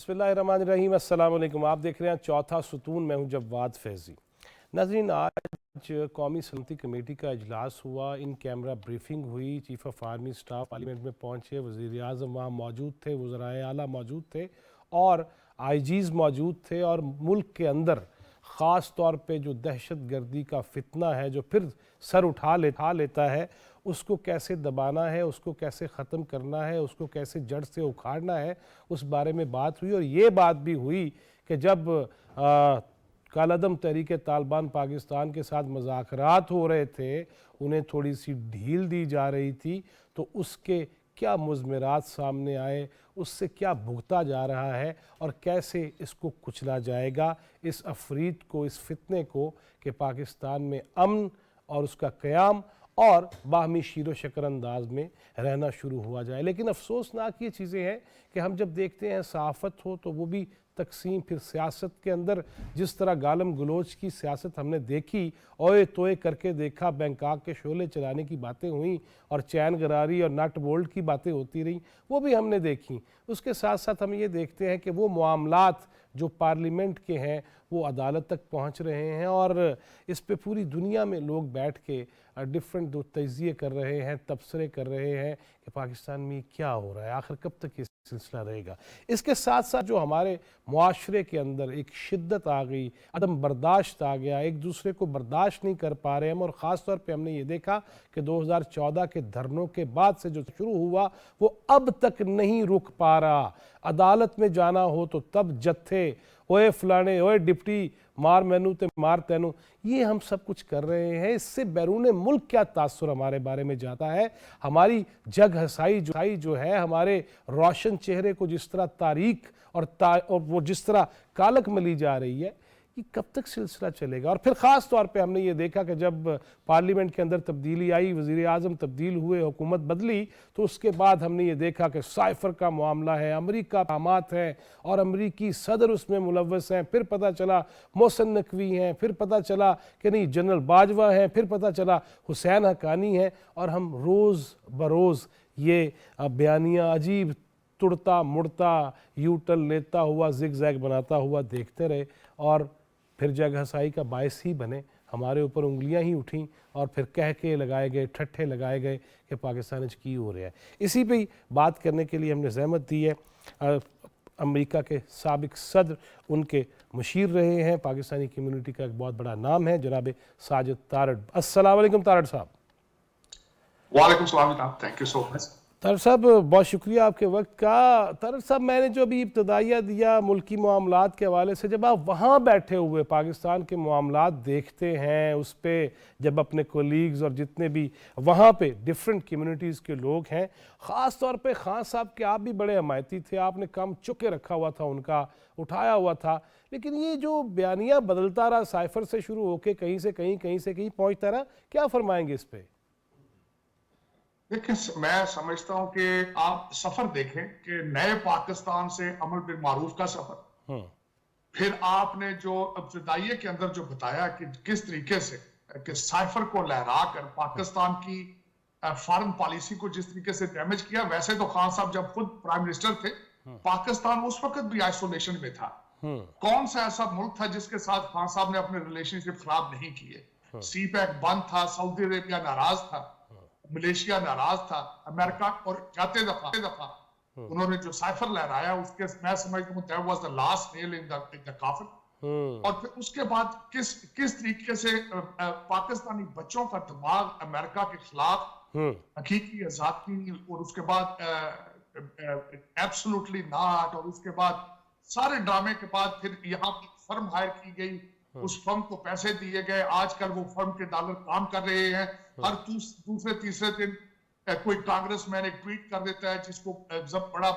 بسم اللہ الرحمن الرحیم، السلام علیکم۔ آپ دیکھ رہے ہیں چوتھا ستون، میں ہوں جواد فیضی۔ ناظرین، آج قومی سلامتی کمیٹی کا اجلاس ہوا، ان کیمرہ بریفنگ ہوئی، chief of army staff parliament میں پہنچے، وزیر اعظم وہاں موجود تھے، وزرائے اعلیٰ موجود تھے اور آئی جیز موجود تھے، اور ملک کے اندر خاص طور پہ جو دہشت گردی کا فتنہ ہے جو پھر سر اٹھا لیتا ہے، اس کو کیسے دبانا ہے، اس کو کیسے ختم کرنا ہے، اس کو کیسے جڑ سے اکھاڑنا ہے، اس بارے میں بات ہوئی۔ اور یہ بات بھی ہوئی کہ جب کالعدم تحریک طالبان پاکستان کے ساتھ مذاکرات ہو رہے تھے، انہیں تھوڑی سی ڈھیل دی جا رہی تھی، تو اس کے کیا مضمرات سامنے آئے، اس سے کیا بھگتا جا رہا ہے اور کیسے اس کو کچلا جائے گا، اس افریط کو، اس فتنے کو کہ پاکستان میں امن اور اس کا قیام اور باہمی شیر و شکر انداز میں رہنا شروع ہوا جائے۔ لیکن افسوسناک یہ چیزیں ہیں کہ ہم جب دیکھتے ہیں صحافت ہو تو وہ بھی تقسیم، پھر سیاست کے اندر جس طرح گالم گلوچ کی سیاست ہم نے دیکھی، اوئے توئے کر کے دیکھا، بینکاک کے شعلے چلانے کی باتیں ہوئیں اور چین غراری اور نٹ بولٹ کی باتیں ہوتی رہیں، وہ بھی ہم نے دیکھی۔ اس کے ساتھ ساتھ ہم یہ دیکھتے ہیں کہ وہ معاملات جو پارلیمنٹ کے ہیں وہ عدالت تک پہنچ رہے ہیں، اور اس پہ پوری دنیا میں لوگ بیٹھ کے ڈیفرنٹ تجزیے کر رہے ہیں، تبصرے کر رہے ہیں کہ پاکستان میں کیا ہو رہا ہے، آخر کب تک یہ سلسلہ رہے گا۔ اس کے ساتھ ساتھ جو ہمارے معاشرے کے اندر ایک شدت آ گئی، عدم برداشت آ گیا، ایک دوسرے کو برداشت نہیں کر پا رہے ہم، اور خاص طور پہ ہم نے یہ دیکھا کہ 2014 کے دھرنوں کے بعد سے جو شروع ہوا وہ اب تک نہیں رک پا رہا۔ عدالت میں جانا ہو تو تب جتھے، اوئے فلانے، اوئے ڈپٹی، مار مینو تے مار تینو، یہ ہم سب کچھ کر رہے ہیں۔ اس سے بیرون ملک کیا تاثر ہمارے بارے میں جاتا ہے، ہماری جگ ہسائی جو ہے، ہمارے روشن چہرے کو جس طرح تاریک اور وہ جس طرح کالک ملی جا رہی ہے، یہ کب تک سلسلہ چلے گا۔ اور پھر خاص طور پہ ہم نے یہ دیکھا کہ جب پارلیمنٹ کے اندر تبدیلی آئی، وزیر اعظم تبدیل ہوئے، حکومت بدلی، تو اس کے بعد ہم نے یہ دیکھا کہ سائفر کا معاملہ ہے، امریکہ اقدامات ہیں اور امریکی صدر اس میں ملوث ہیں، پھر پتہ چلا محسن نقوی ہیں، پھر پتہ چلا کہ نہیں جنرل باجوہ ہیں، پھر پتہ چلا حسین حقانی ہیں، اور ہم روز بروز یہ بیانیہ عجیب تڑتا مڑتا یوٹن لیتا ہوا، زگ زیگ بناتا ہوا دیکھتے رہے، اور پھر جگ ہسائی کا باعث ہی بنے، ہمارے اوپر انگلیاں ہی اٹھیں اور پھر کہہ کے لگائے گئے، ٹھٹھے لگائے گئے کہ پاکستان کی ہو رہا ہے۔ اسی پہ بات کرنے کے لیے ہم نے زحمت دی ہے، امریکہ کے سابق صدر، ان کے مشیر رہے ہیں، پاکستانی کمیونٹی کا ایک بہت بڑا نام ہے، جناب ساجد تارڑ۔ السلام علیکم تارڑ صاحب۔ وعلیکم السلام جناب، تھینک یو سو مچ۔ تارڑ صاحب بہت شکریہ آپ کے وقت کا۔ تارڑ صاحب، میں نے جو ابھی ابتدائیہ دیا ملکی معاملات کے حوالے سے، جب آپ وہاں بیٹھے ہوئے پاکستان کے معاملات دیکھتے ہیں، اس پہ جب اپنے کولیگز اور جتنے بھی وہاں پہ ڈیفرنٹ کمیونٹیز کے لوگ ہیں، خاص طور پہ خان صاحب کے آپ بھی بڑے حمایتی تھے، آپ نے کام چکے رکھا ہوا تھا، ان کا اٹھایا ہوا تھا، لیکن یہ جو بیانیہ بدلتا رہا، سائفر سے شروع ہو کے کہیں سے کہیں پہنچتا رہا، کیا فرمائیں گے اس پہ؟ دیکھیں، میں سمجھتا ہوں کہ آپ سفر دیکھیں کہ نئے پاکستان سے امر بالمعروف کا سفر، پھر آپ نے جو ابتدائیے کے اندر جو بتایا کہ کس طریقے سے کہ سائفر کو لہرا کر پاکستان کی فارن پالیسی کو جس طریقے سے ڈیمیج کیا، ویسے تو خان صاحب جب خود پرائم منسٹر تھے، پاکستان اس وقت بھی آئسولیشن میں تھا۔ کون سا ایسا ملک تھا جس کے ساتھ خان صاحب نے اپنے ریلیشن شپ خراب نہیں کیے؟ سی پیک بند تھا، سعودی عربیہ ناراض تھا، ملیشیا ناراض تھا، امریکہ، اور جاتے دفعہ انہوں نے جو سائفر لہرایا، اس کے میں سمجھتا ہوں that was the last nail in the coffin۔ اور پھر اس کے بعد کس طریقے سے پاکستانی بچوں کا دماغ امریکہ کے خلاف حقیقی آزادی، اور اس کے بعد ایبسولوٹلی ناٹ، اور اس کے بعد سارے ڈرامے کے بعد پھر یہاں فرم ہائر کی گئی، اس فرم کو پیسے دیے گئے، آج کل وہ فرم کے ڈالر کام کر رہے ہیں، ہر دوسرے تیسرے دن کوئی کانگریس مین ایک ٹویٹ کر دیتا ہے جس کو بڑا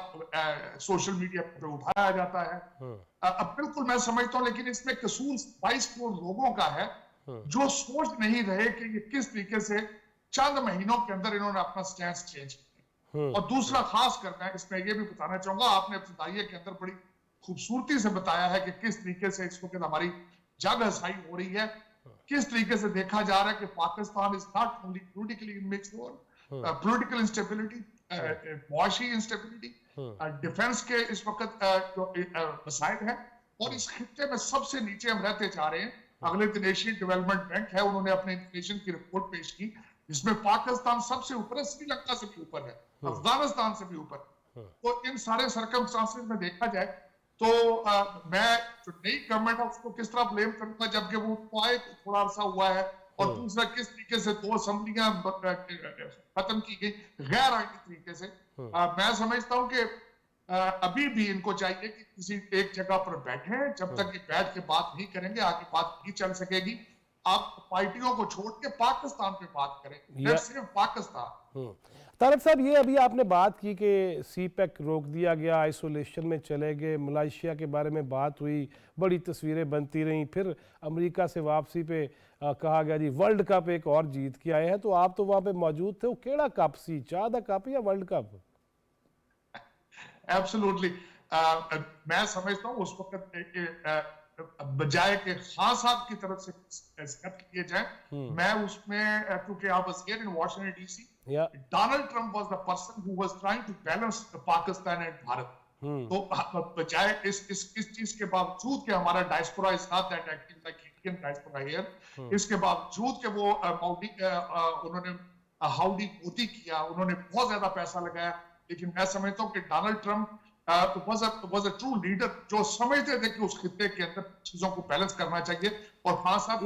سوشل میڈیا پہ اٹھایا جاتا ہے۔ اب بالکل میں سمجھتا ہوں، لیکن اس میں قصور 22 کروڑ لوگوں کا ہے جو سوچ نہیں رہے کہ یہ کس طریقے سے چند مہینوں کے اندر انہوں نے اپنا سٹینس چینج کیا۔ اور دوسرا خاص کر میں اس میں یہ بھی بتانا چاہوں گا، آپ نے ابتدائیے کے اندر بڑی خوبصورتی سے بتایا ہے کہ کس طریقے سے اس وقت ہماری جگ ہسائی ہو رہی ہے، کس طریقے سے دیکھا جا رہا ہے کہ Pakistan is not only politically mixed, political instability, मुआशी इंस्टेबिलिटी, डिफेंस के इस वक्त जो मसाइल है, और इस खित्ते में सबसे नीचे हम रहते जा रहे हैं। अगले दिन एशियन डेवलपमेंट बैंक है, उन्होंने अपने इन्फ्लेशन की रिपोर्ट पेश की, जिसमें पाकिस्तान सबसे ऊपर है, श्रीलंका से भी ऊपर है, अफगानिस्तान से भी ऊपर। तो इन सारे सर्कमस्टांसेस में देखा जाए तो मैं जो नई गवर्नमेंट है उसको किस तरह ब्लेम करूंगा, जबकि वो आए थोड़ा अरसा हुआ है, और दूसरा किस तरीके से 2 असेंबलियां खत्म की गई गैर आईनी तरीके से। मैं समझता हूं कि अभी भी इनको चाहिए कि किसी एक जगह पर बैठे, जब तक ये बैठ के बात नहीं करेंगे आगे बात नहीं चल सकेगी। आप पार्टियों को छोड़ के पाकिस्तान पे बात करें, सिर्फ पाकिस्तान। तारक साहब, ये अभी आपने बात की कि सीपैक रोक दिया गया, आइसोलेशन में चले गए, मलेशिया के बारे में बात हुई, बड़ी तस्वीरें बनती रहीं, फिर अमेरिका से वापसी पे कहा गया जी वर्ल्ड कप एक और जीत के आए हैं, तो आप तो वहाँ पे मौजूद थे। वो केड़ा कप सी, चाह दा कप या वर्ल्ड कप? एब्सोल्युटली। मैं समझता हूँ उस वक्त बजाय के खान साहब की तरफ से स्टेप किए जाए, मैं उसमें, क्योंकि I was here in Washington DC, Donald Trump was the person who was trying to balance Pakistan and Bharat. तो बजाय इस चीज के बावजूद कि हमारा diaspora is not that active like Indian diaspora here, इसके बावजूद कि वो उन्होंने हाउडी मोदी किया, उन्होंने बहुत ज्यादा पैसा लगाया, लेकिन मैं समझता हूँ कि Donald Trump was a true leader, जो समझते थे कि उस खित्ते के अंदर चीजों को बैलेंस करना चाहिए। और खान साहब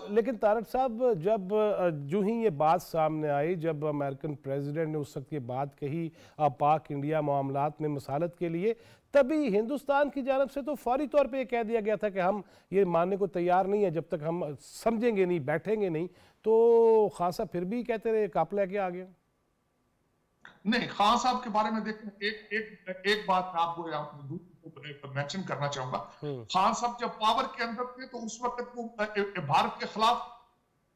लेकिन तारक साहब, जब जो ही ये बात सामने आई, जब अमेरिकन प्रेसिडेंट ने उस वक्त ये बात कही पाक इंडिया मामलात में मसालत के लिए, तभी हिंदुस्तान की जानब से तो फौरी तौर पे ये कह दिया गया था कि हम ये मानने को तैयार नहीं है जब तक हम समझेंगे नहीं, बैठेंगे नहीं। तो खान साहब फिर भी कहते रहे, काप लेके आ गया। नहीं, खान साहब के बारे में देखिए, एक बात मैं आपको मेंशन करना चाहूंगा। खान साहब जब पावर के अंदर थे तो उस वक्त वो भारत के खिलाफ,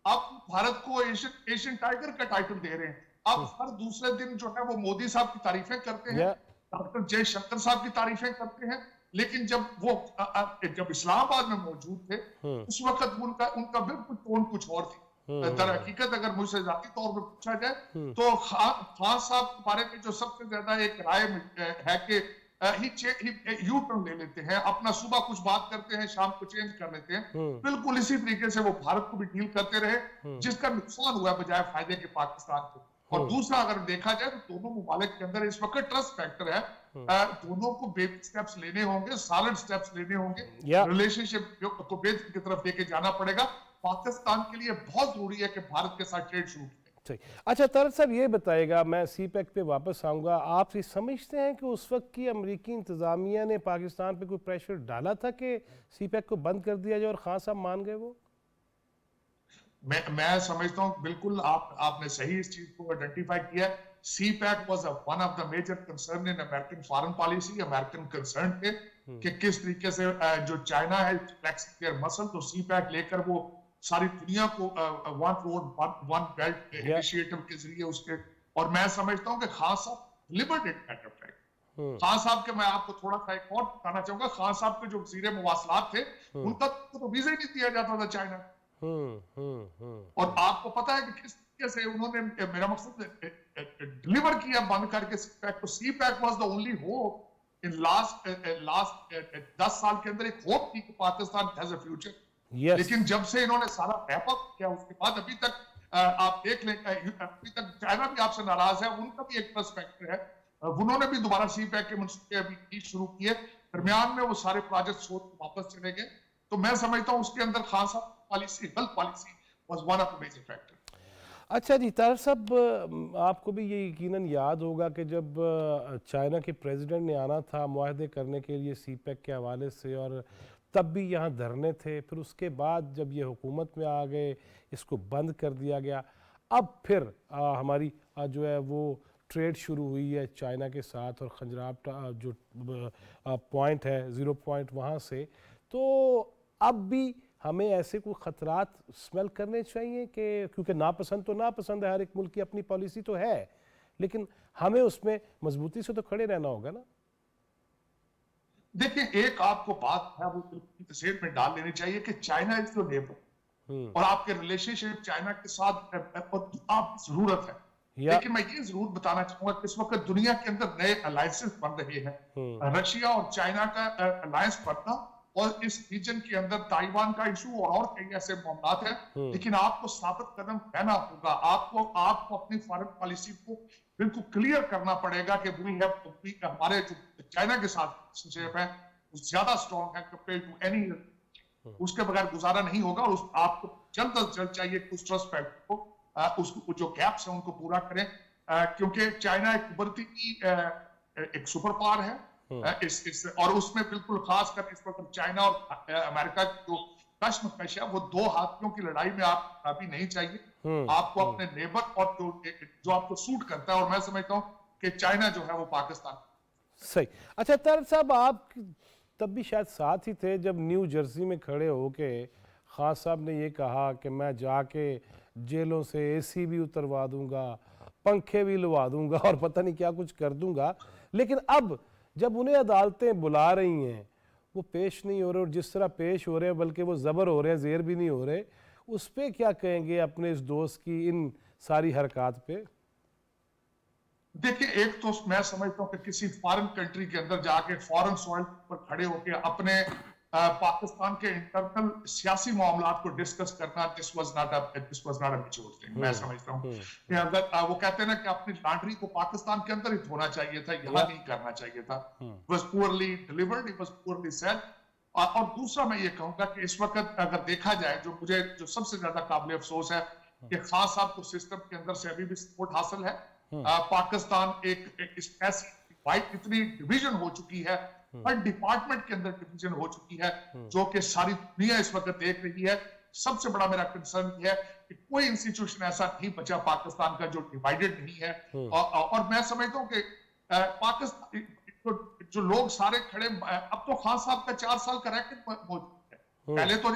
अब भारत को एशियन टाइगर का टाइटल दे रहे हैं। अब हर दूसरे दिन जो है वो मोदी साहब की तारीफें करते हैं, डॉक्टर जयशंकर साहब की तारीफें करते हैं, लेकिन जब इस्लामाबाद में मौजूद थे उस वक्त उनका बिल्कुल टोन कुछ और थी। दर हकीकत अगर मुझसे जाती तौर पर पूछा जाए तो खान साहब के बारे में जो सबसे ज्यादा एक राय है कि यू टर्न ले लेते हैं, अपना सुबह कुछ बात करते हैं, शाम को चेंज कर लेते हैं। बिल्कुल इसी तरीके से वो भारत को भी डील करते रहे, जिसका नुकसान हुआ बजाय फायदे के पाकिस्तान को। और दूसरा अगर देखा जाए तो दोनों मुमालिक के अंदर इस वक्त ट्रस्ट फैक्टर है, दोनों को बेबी स्टेप्स लेने होंगे, सॉलिड स्टेप्स लेने होंगे, रिलेशनशिप को बेहतर की तरफ लेके जाना पड़ेगा। पाकिस्तान के लिए बहुत जरूरी है कि भारत के साथ ट्रेड शुरू करें। अच्छा तारक साहब, ये बताएगा, मैं सीपैक पे वापस आऊंगा, आप ये समझते हैं कि उस वक्त की अमेरिकी इंतजामिया ने पाकिस्तान पे कोई प्रेशर डाला था कि सीपैक को बंद कर दिया जाए और खान साहब मान गए? वो मैं समझता हूं बिल्कुल आपने सही इस चीज को आइडेंटिफाई किया। CPEC was one of the major concern in American foreign policy. American concern थे कि किस तरीके से जो चाइना है फ्लेक्सिंग देयर मसल, तो सीपैक लेकर वो सारी दुनिया को one road one belt initiative के जरिए उसके, और मैं समझता हूं कि खान साहब लिबर्टेड मैटर फैक्ट। खान साहब के मैं आपको थोड़ा सा एक और बताना चाहूंगा, खान साहब के जो वजीर मवासलात थे उनका तो वीजा ही नहीं दिया जाता था चाइना। और आपको पता है कि किस तरीके से उन्होंने, मेरा मकसद, डिलीवर किया बंद करके सीपैक। तो CPEC was the only hope in last 10 साल के अंदर, एक होप थी कि पाकिस्तान हैज अ फ्यूचर। लेकिन जब से इन्होंने सारा रैप अप किया उसके बाद अभी तक आप देख लें, अभी तक चाइना भी आपसे नाराज है, उनका भी एक ट्रस्ट फैक्टर है, उन्होंने भी दोबारा सीपैक के मंसूबे अभी शुरू किए, दरमियान में वो सारे प्रोजेक्ट छोड़ वापस चले गए। तो मैं समझता हूं उसके अंदर खान साहब policy, health policy was one of the major factor. अच्छा जी तारक साहब, आपको भी ये यकीनन याद होगा कि जब चाइना के प्रेसिडेंट ने आना था मुआहदे करने के लिए सीपैक के हवाले से, और तब भी यहाँ धरने थे, फिर उसके बाद जब ये हुकूमत में आ गए इसको बंद कर दिया गया। अब फिर हमारी जो है वो ट्रेड शुरू हुई है चाइना के साथ, और खंजराब जो पॉइंट है 0 पॉइंट वहाँ से, तो अब भी हमें ऐसे कोई ख़तरात स्मेल करने चाहिए कि, क्योंकि नापसंद तो नापसंद है, हर एक मुल्क की अपनी पॉलिसी तो है, लेकिन हमें उसमें मजबूती से तो खड़े रहना होगा ना। देखिए, एक आपको बात है वो तस्वीर में डाल लेनी चाहिए कि चाइना इज योर नेबर, और आपके रिलेशनशिप चाइना के साथ आप जरूरत है। या लेकिन मैं ये जरूर बताना चाहूंगा कि इस वक्त दुनिया के अंदर नए अलायंसेस बन रहे हैं, रशिया और चाइना का अलायंस बनना, और इस रीजन के अंदर ताइवान का इशू और कई ऐसे मामलात हैं। लेकिन आपको साबित कदम रहना होगा, आपको अपनी फॉरेन पॉलिसी को बिल्कुल क्लियर करना पड़ेगा कि हमारे जो चाइना के साथ रिलेशनशिप है ज्यादा स्ट्रॉन्ग है कंपेयर टू एनी, उसके बगैर गुजारा नहीं होगा। और आपको जल्द अज जल्द चाहिए कि उस ट्रस्ट फैक्टर को, उसको जो गैप्स हैं उनको पूरा करें, क्योंकि चाइना एक उभरती एक सुपर पावर है, और उसमें बिल्कुल खास कर इस वक्त चाइना और अमेरिका की जो कश्मकश है वो दो हाथियों की लड़ाई में आप अभी नहीं चाहिए। आपको अपने नेबर और जो आपको सूट करता है, और मैं समझता हूं कि चाइना जो है वो पाकिस्तान। सही। अच्छा तारड़ साहब, आप तब भी शायद साथ ही थे जब न्यू जर्सी में खड़े होके खान साहब ने ये कहा कि मैं जाके जेलों से एसी भी उतरवा दूंगा, पंखे भी लगा दूंगा और पता नहीं क्या कुछ कर दूंगा। लेकिन अब जब उन्हें अदालतें बुला रही हैं वो पेश नहीं हो रहे, और जिस तरह पेश हो रहे हैं बल्कि वो ज़बर हो रहे हैं, ज़ेर भी नहीं हो रहे। उस पर क्या कहेंगे अपने इस दोस्त की इन सारी हरकत पे? देखिए, एक तो मैं समझता हूँ कि किसी फॉरेन कंट्री के अंदर जाके फॉरेन सॉइल पर खड़े होकर अपने पाकिस्तान के इंटरनल सियासी मामलात को डिस्कस करना, this was not a mature thing. मैं समझता हूँ कि अगर वो कहते हैं ना कि अपनी लॉन्ड्री को पाकिस्तान के अंदर ही धोना चाहिए था, यहाँ नहीं करना चाहिए था। It was poorly delivered, it was poorly said. और दूसरा मैं ये कहूंगा कि इस वक्त अगर देखा जाए, जो सबसे ज्यादा काबिल अफसोस है कि खान साहब को सिस्टम के अंदर से अभी भी सपोर्ट हासिल है। पाकिस्तान इतनी डिवीजन हो चुकी है, हर डिपार्टमेंट के अंदर डिवीजन हो चुकी है, जो कि सारी दुनिया इस वक्त देख रही है। सबसे बड़ा मेरा कंसर्न है कि कोई इंस्टीट्यूशन ऐसा नहीं बचा पाकिस्तान का जो डिवाइडेड नहीं है। और मैं समझता हूँ कि पाकिस्तान जो लोग सारे खड़े, अब तो खान साहब का 4 साल का रैकेट मौजूद है। पहले तो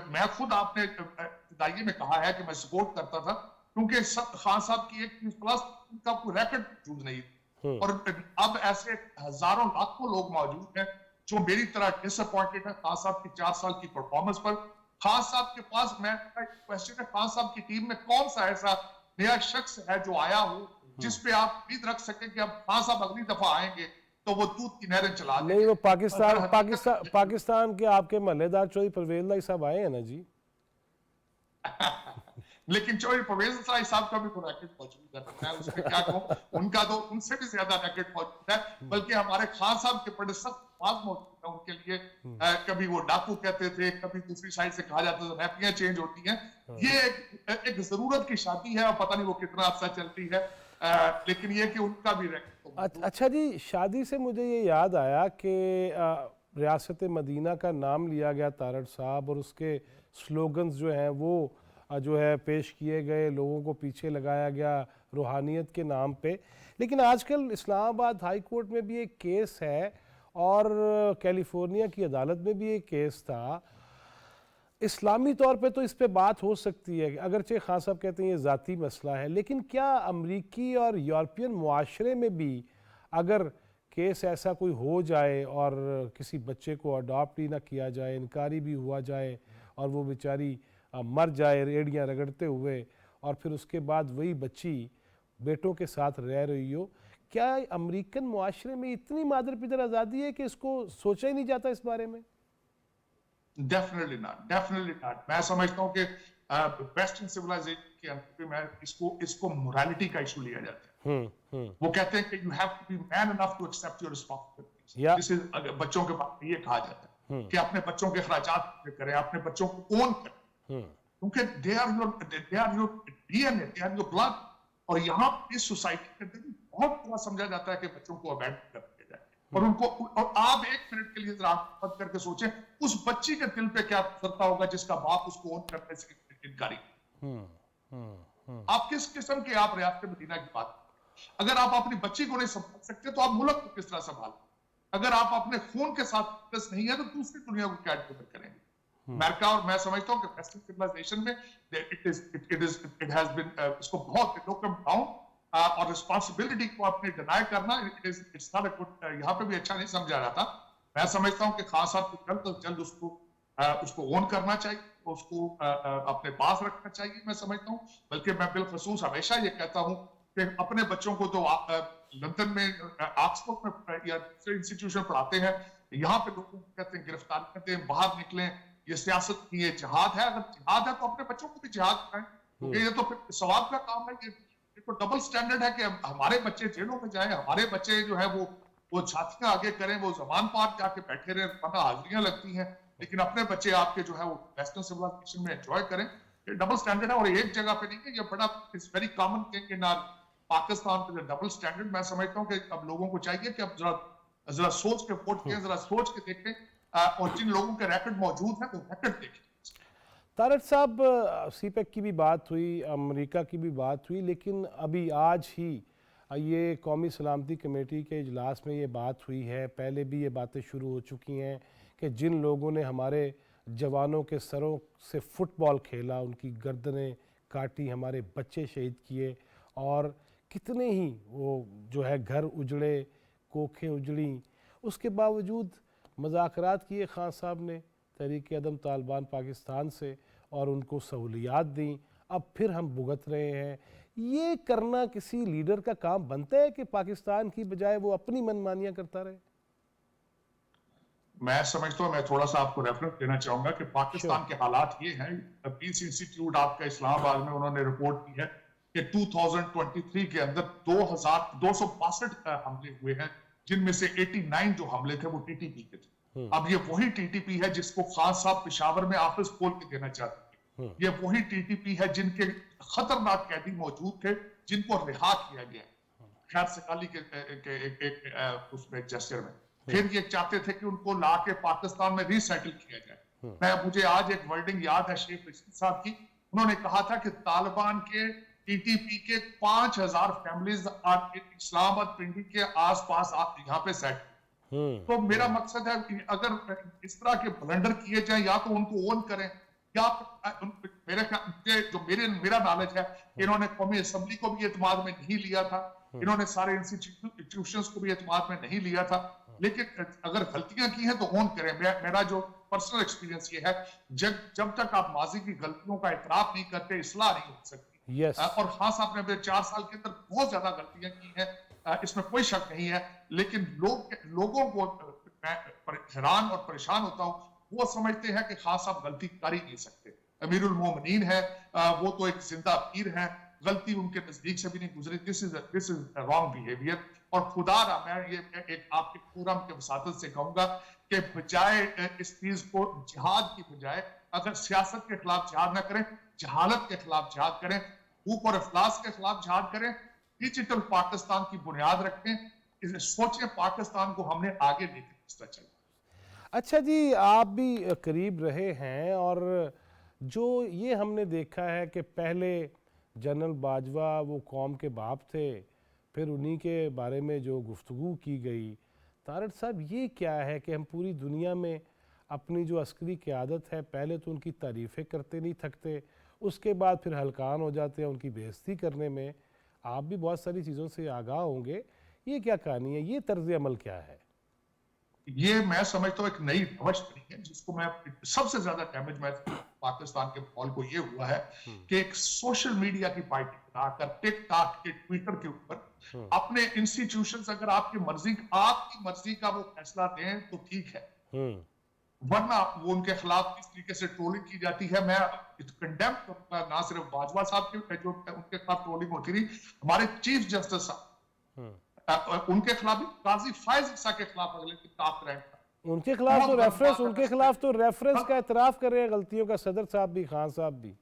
मैं खुद, आपने इब्तिदाई में कहा है कि मैं सपोर्ट करता था, क्योंकि खान साहब की एक प्लस का कोई रैकेट मौजूद नहीं, और अब ऐसे हजारों लाखों लोग मौजूद हैं जो मेरी तरह डिसअपॉइंटेड है खान साहब की 4 साल की परफॉर्मेंस पर। खान साहब के पास, मैं क्वेश्चन है, खान साहब की टीम में कौन सा ऐसा नया शख्स है जो आया हो जिस पे आप उम्मीद रख सके कि अब खान साहब अगली दफा आएंगे तो वो दूध की नहरें चला देंगे? नहीं, वो पाकिस्तान के आपके महल्लेदार चौधरी परवेज लाई साहब आए हैं ना जी। लेकिन चौधरी परवेज लाई साहब का भी तो रैकेट मौजूद है, मैं उसमें क्या कहूं, उनका तो उनसे भी ज्यादा रैकेट मौजूद है। बल्कि हमारे खान साहब के बड़े सख्त बात मौजूद है उनके लिए। कभी वो डाकू कहते थे, कभी दूसरी साइड से कहा जाता था रैपियां चेंज होती हैं। ये एक जरूरत की शादी है, और पता नहीं वो कितना अर्सा चलती है, लेकिन ये कि उनका भी रैकेट। अच्छा जी, शादी से मुझे ये याद आया कि रियासत मदीना का नाम लिया गया तारड़ साहब, और उसके स्लोगन्स जो हैं वो जो है पेश किए गए, लोगों को पीछे लगाया गया रूहानियत के नाम पे। लेकिन आजकल इस्लामाबाद हाई कोर्ट में भी एक केस है, और कैलिफोर्निया की अदालत में भी एक केस था। इस्लामी तौर पे तो इस पे बात हो सकती है, अगरचे खान साहब कहते हैं ये ज़ाती मसला है, लेकिन क्या अमरीकी और यूरोपियन मुआशरे में भी अगर केस ऐसा कोई हो जाए और किसी बच्चे को अडॉप्ट ही ना किया जाए, इनकारी भी हुआ जाए, और वो बेचारी मर जाए रेड़ियाँ रगड़ते हुए, और फिर उसके बाद वही बच्ची बेटों के साथ रह रही हो, क्या अमेरिकन मुआशरे में इतनी मादर पिदर आज़ादी है कि इसको सोचा ही नहीं जाता इस बारे में? Definitely not. मैं समझता हूँ कि वेस्टर्न सिविलाइजेशन के अंदर मैं इसको मोरालिटी का इशू लिया जाता है। वो कहते हैं कि you have to be man enough to accept your responsibilities. This is, बच्चों के बारे में ये कहा जाता है कि अपने बच्चों के खर्चात करें, अपने बच्चों को ओन करें, क्योंकि they are your DNA, they are your blood. और यहाँ इस सोसाइटी के अंदर बहुत बड़ा समझा जाता है कि बच्चों को अबैंडन कर दिया जाए, और उनको, और आप एक मिनट के लिए जरा मत करके सोचें उस बच्ची के दिल पे क्या गुजरता होगा जिसका बाप उसको ओन करने से इनकारी। आप किस किस्म के आप रियासत मदीना की बात, अगर आप अपनी बच्ची को नहीं संभाल सकते तो आप मुल्क को किस तरह संभाल? अगर आप अपने खून के साथ नहीं है तो दूसरी दुनिया को क्या डिपेंड करेंगे? अमेरिका, और मैं समझता हूं कि वेस्टर्न सिविलाइजेशन में इट हैज बीन, इसको बहुत लोकम डाउन, और रिस्पांसिबिलिटी को अपने डिनाई करना, इट्स नॉट अ गुड, यहाँ पे भी अच्छा नहीं समझा रहा था। मैं समझता हूं कि खान साहब को जल्द से जल्द उसको ओन करना चाहिए, उसको अपने पास रखना चाहिए। मैं समझता हूं, बल्कि मैं बिलखसूस हमेशा ये कहता हूं कि अपने बच्चों को तो लंदन में ऑक्सफोर्ड में या दूसरे इंस्टीट्यूशन पढ़ाते हैं, यहाँ पे लोगों को कहते हैं गिरफ्तार करते हैं, बाहर निकलें, ये सियासत नहीं है, जिहाद है। अगर जिहाद है तो अपने बच्चों को भी जिहाद कराएं, क्योंकि ये तो फिर सवाब का काम है। ये तो डबल स्टैंडर्ड है कि हमारे बच्चे जेलों में जाएं, हमारे बच्चे जो है वो छातियां आगे करें, वो जमान पार जाके बैठे रहे, वरना हाजिरियां लगती हैं, लेकिन अपने बच्चे आपके जो है वो वेस्टर्न सिविलाइजेशन में एंजॉय करें। ये डबल स्टैंडर्ड है, और एक जगह पे नहीं है, ये बड़ा it's very common thing in our Pakistan पे डबल स्टैंडर्ड। मैं समझता हूँ कि अब लोगों को चाहिए कि अब जरा सोच के वोट दें, जरा सोच के देखें, और जिन लोगों के रिकॉर्ड मौजूद है वो रिकॉर्ड देखें। तारड़ साहब, सीपेक की भी बात हुई, अमेरिका की भी बात हुई, लेकिन अभी आज ही ये कौमी सलामती कमेटी के इजलास में ये बात हुई है, पहले भी ये बातें शुरू हो चुकी हैं कि जिन लोगों ने हमारे जवानों के सरों से फुटबॉल खेला, उनकी गर्दनें काटी, हमारे बच्चे शहीद किए, और कितने ही वो जो है घर उजड़े, कोखें उजड़ी, उसके बावजूद मुज़ाकरात किए खान साहब ने तहरीक अदम तालिबान पाकिस्तान से और उनको सहूलियात दी। अब फिर हम भुगत रहे हैं। ये करना किसी लीडर का काम बनता है कि पाकिस्तान की बजाय वो अपनी मनमानियां करता रहे? मैं समझता हूँ, मैं थोड़ा सा आपको रेफरेंस देना चाहूंगा कि पाकिस्तान के हालात ये हैं। पीस इंस्टीट्यूट आपका इस्लामाबाद में उन्होंने रिपोर्ट की है कि 2023 के अंदर 2262 हमले हुए हैं, जिनमें से 89 जो हमले थे वो टीटीपी के थे। अब ये वही टीटीपी है जिसको खान साहब पेशावर में ऑफिस खोल के देना चाहते हैं। ये वही टीटीपी है जिनके खतरनाक कैदी मौजूद थे, जिनको रिहा किया गया खैर सकाली के उसमें जेस्चर में। फिर ये चाहते थे कि उनको ला के पाकिस्तान में रिसेटल किया जाए। मुझे आज एक वर्डिंग याद है शेख रशीद साहब की, उन्होंने कहा था कि तालिबान के टीटीपी के 5000 फैमिलीज इस्लामाबाद पिंडी के आसपास यहाँ पे सेट। तो मेरा मकसद है कि अगर इस तरह के ब्लंडर किए जाए, या तो उनको ओन करें, या मेरा नॉलेज है, इन्होंने कौमी असेंबली को भी एतमाद में नहीं लिया था, इन्होंने सारे इंस्टीट्यूशंस को भी एतमाद में नहीं लिया था। लेकिन अगर गलतियां की हैं तो ओन करें। मेरा जो पर्सनल एक्सपीरियंस ये है, जब तक आप माजी की गलतियों का इतराफ नहीं करते, इस्लाह नहीं हो सकती। और खान साहब ने 4 साल के अंदर बहुत ज्यादा गलतियां की हैं, इसमें कोई शक नहीं है। लेकिन लोगों को हैरान और परेशान होता हूं, वो समझते हैं कि खान साहब गलती कर ही नहीं सकते। अमीरुल मोमिनीन है, वो तो एक जिंदा पीर है, गलती उनके नजदीक से भी नहीं गुजरी। This is wrong behaviour. और खुदा रहा, मैं ये एक आपके फोरम के वसातत से कहूंगा कि बजाय इस चीज को जिहाद की बजाय अगर सियासत के खिलाफ जिहाद ना करें, जहालत के खिलाफ जिहाद करें, भूख और अफलास के खिलाफ जिहाद करें, डिजिटल पाकिस्तान की बुनियाद रखें, इसे सोचें पाकिस्तान को हमने आगे लेके किसका चाहिए। अच्छा जी, आप भी करीब रहे हैं, और जो ये हमने देखा है कि पहले जनरल बाजवा वो कौम के बाप थे, फिर उन्हीं के बारे में जो गुफ्तगू की गई, तारड़ साहब ये क्या है कि हम पूरी दुनिया में अपनी जो अस्करी क़यादत है, पहले तो उनकी तारीफ़ें करते नहीं थकते, उसके बाद फिर हलकान हो जाते हैं उनकी बेइज्जती करने में। आप भी बहुत सारी चीज़ों से आगाह होंगे, ये क्या कहानी है, ये तर्ज अमल क्या है? ये मैं समझता हूँ एक नई रवश बनी है, जिसको मैं सबसे ज्यादा डैमेज मैं पाकिस्तान के माहौल को ये हुआ है कि एक सोशल मीडिया की पार्टी बनाकर टिकटॉक के ट्विटर के ऊपर अपने इंस्टीट्यूशंस अगर आपकी मर्जी का वो फैसला दें तो ठीक है, वरना वो उनके खिलाफ इस तरीके से ट्रोलिंग की जाती है। मैं कंडेम करूंगा ना सिर्फ बाजवा साहब के जो उनके खिलाफ ट्रोलिंग होती रही, हमारे चीफ जस्टिस साहब उनके खिलाफ भी, काजी फायज ईसा के खिलाफ अगले दिन टॉप रैंक था, उनके खिलाफ तो रेफरेंस का इतराफ कर रहे हैं गलतियों का, सदर साहब भी, खान साहब भी।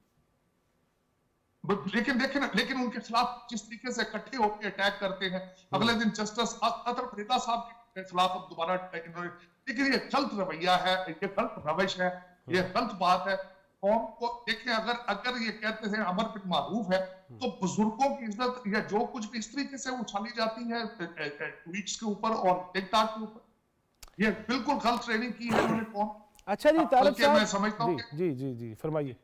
लेकिन देखें ना, लेकिन उनके खिलाफ जिस तरीके से इकट्ठे होकर अटैक करते हैं, अगले दिन जस्टिस अतर फरीदा साहब के खिलाफ अब दोबारा अटैक। लेकिन ये गलत रवैया है, ये गलत रविश है, ये गलत बात है। कौम को देखें, अगर ये कहते हैं अमर बिन मारूफ है, तो बुजुर्गों की इज्जत या जो कुछ भी इस तरीके से उछाली जाती है ट्वीट्स के ऊपर और टिकटॉक के ऊपर, ये बिल्कुल गलत ट्रेनिंग की है उन्होंने कौम। अच्छा जी, तारड़ साहब, मैं समझता हूँ जी फरमाइए।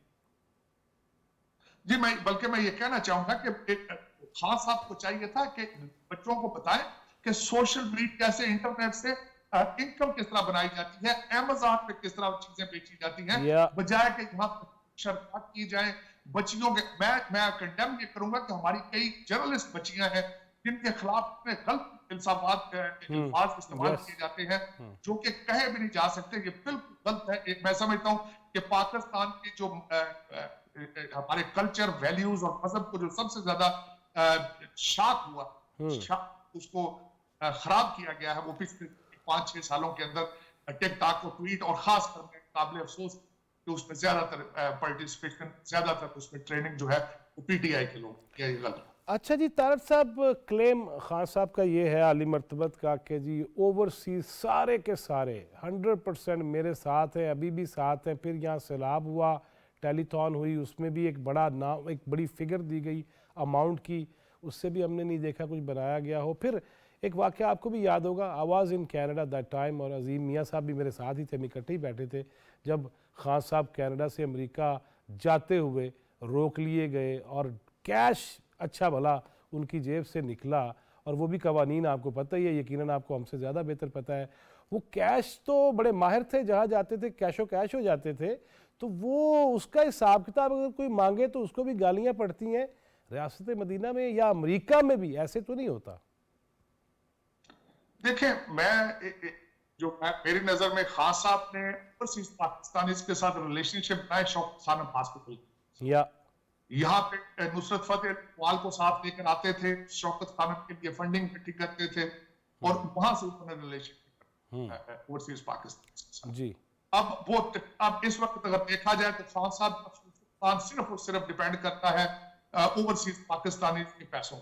जी, बल्कि मैं ये कहना चाहूंगा कि खान साहब को चाहिए था कि बच्चों को बताएं कि सोशल मीडिया से, इंटरनेट से इनकम किस तरह बनाई जाती है, अमेज़न पे किस तरह चीजें बेची जाती हैं, बजाय कि यहाँ शर्त की जाए बच्चियों के, मैं कंडेम ये करूंगा कि हमारी कई जर्नलिस्ट बच्चियां हैं जिनके खिलाफ में गलत अल्फाज इस्तेमाल किए जाते हैं जो कि कहे भी नहीं जा सकते, ये बिल्कुल गलत है। मैं समझता हूं कि पाकिस्तान की जो हमारे कल्चर, वैल्यूज और मजहब को जो सबसे ज्यादा शाक हुआ, उसको खराब किया गया है वो पिछले 5-6 सालों के अंदर टिकटॉक को ट्वीट, और खास कर काबिल अफसोस कि उसमें ज्यादातर पार्टिसिपेशन, ज्यादातर उसमें ट्रेनिंग जो है वो पीटीआई के लोग, ये गलत। अच्छा जी, तारक साहब, क्लेम खान साहब का ये है आली मर्तबत का कि जी ओवरसीज सारे के सारे 100% मेरे साथ हैं, अभी भी साथ हैं। फिर यहाँ सैलाब हुआ, टेलीथॉन हुई, उसमें भी एक बड़ा नाम, एक बड़ी फिगर दी गई अमाउंट की, उससे भी हमने नहीं देखा कुछ बनाया गया हो। फिर एक वाक़या आपको भी याद होगा, आवाज़ इन कैनेडा दैट टाइम, और अजीम मियाँ साहब भी मेरे साथ ही थे, हम इकट्ठे ही बैठे थे, जब खान साहब कनाडा से अमेरिका जाते हुए रोक लिए गए और कैश अच्छा भला उनकी जेब से निकला, और वो भी कवानीन आपको पता ही है, यकीनन आपको हमसे ज़्यादा बेहतर पता है। वो कैश तो बड़े माहिर थे, जहाँ जाते थे कैशो कैश हो जाते थे, तो वो उसका हिसाब किताब अगर कोई मांगे तो उसको भी गालियाँ पड़ती हैं। रियासत मदीना में या अमेरिका में भी ऐसे तो नहीं होता। देखिए, मेरी नजर में खान साहब ने पाकिस्तानी के साथ रिलेशनशिप बनाए शौकत खान हॉस्पिटल, या यहाँ पे नुसरत फतेह इकबाल को साथ लेकर आते थे, शौकत खान के लिए फंडिंग इकट्ठी करते थे, और वहां से उन्होंने रिलेशनशिप ओवरसीज पाकिस्तान जी। अब इस वक्त अगर देखा जाए तो खान साहब सिर्फ और सिर्फ डिपेंड करता है ओवरसीज पाकिस्तानी के पैसों,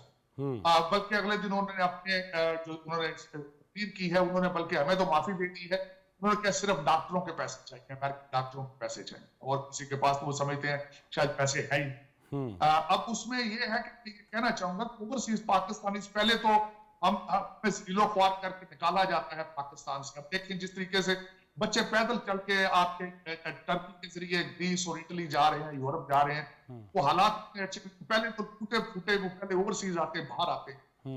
बल्कि अगले दिन उन्होंने अपने जो उन्होंने अपील की है, उन्होंने बल्कि हमें तो माफी दे दी है, उन्होंने क्या सिर्फ डॉक्टरों के पैसे चाहिए, अमेरिकन डॉक्टरों के पैसे चाहिए, और किसी के पास तो वो समझते हैं शायद पैसे है ही। अब उसमें ये है कि कहना चाहूंगा ओवरसीज पाकिस्तानी पहले तो हम जिलो ख्वार करके निकाला जाता है पाकिस्तान से। अब देखें जिस तरीके से बच्चे पैदल चल के आपके टर्की के जरिए ग्रीस और इटली जा रहे हैं, यूरोप जा रहे हैं, वो हालात पहले तो टूटे फूटे, वो पहले ओवरसीज आते, बाहर आते,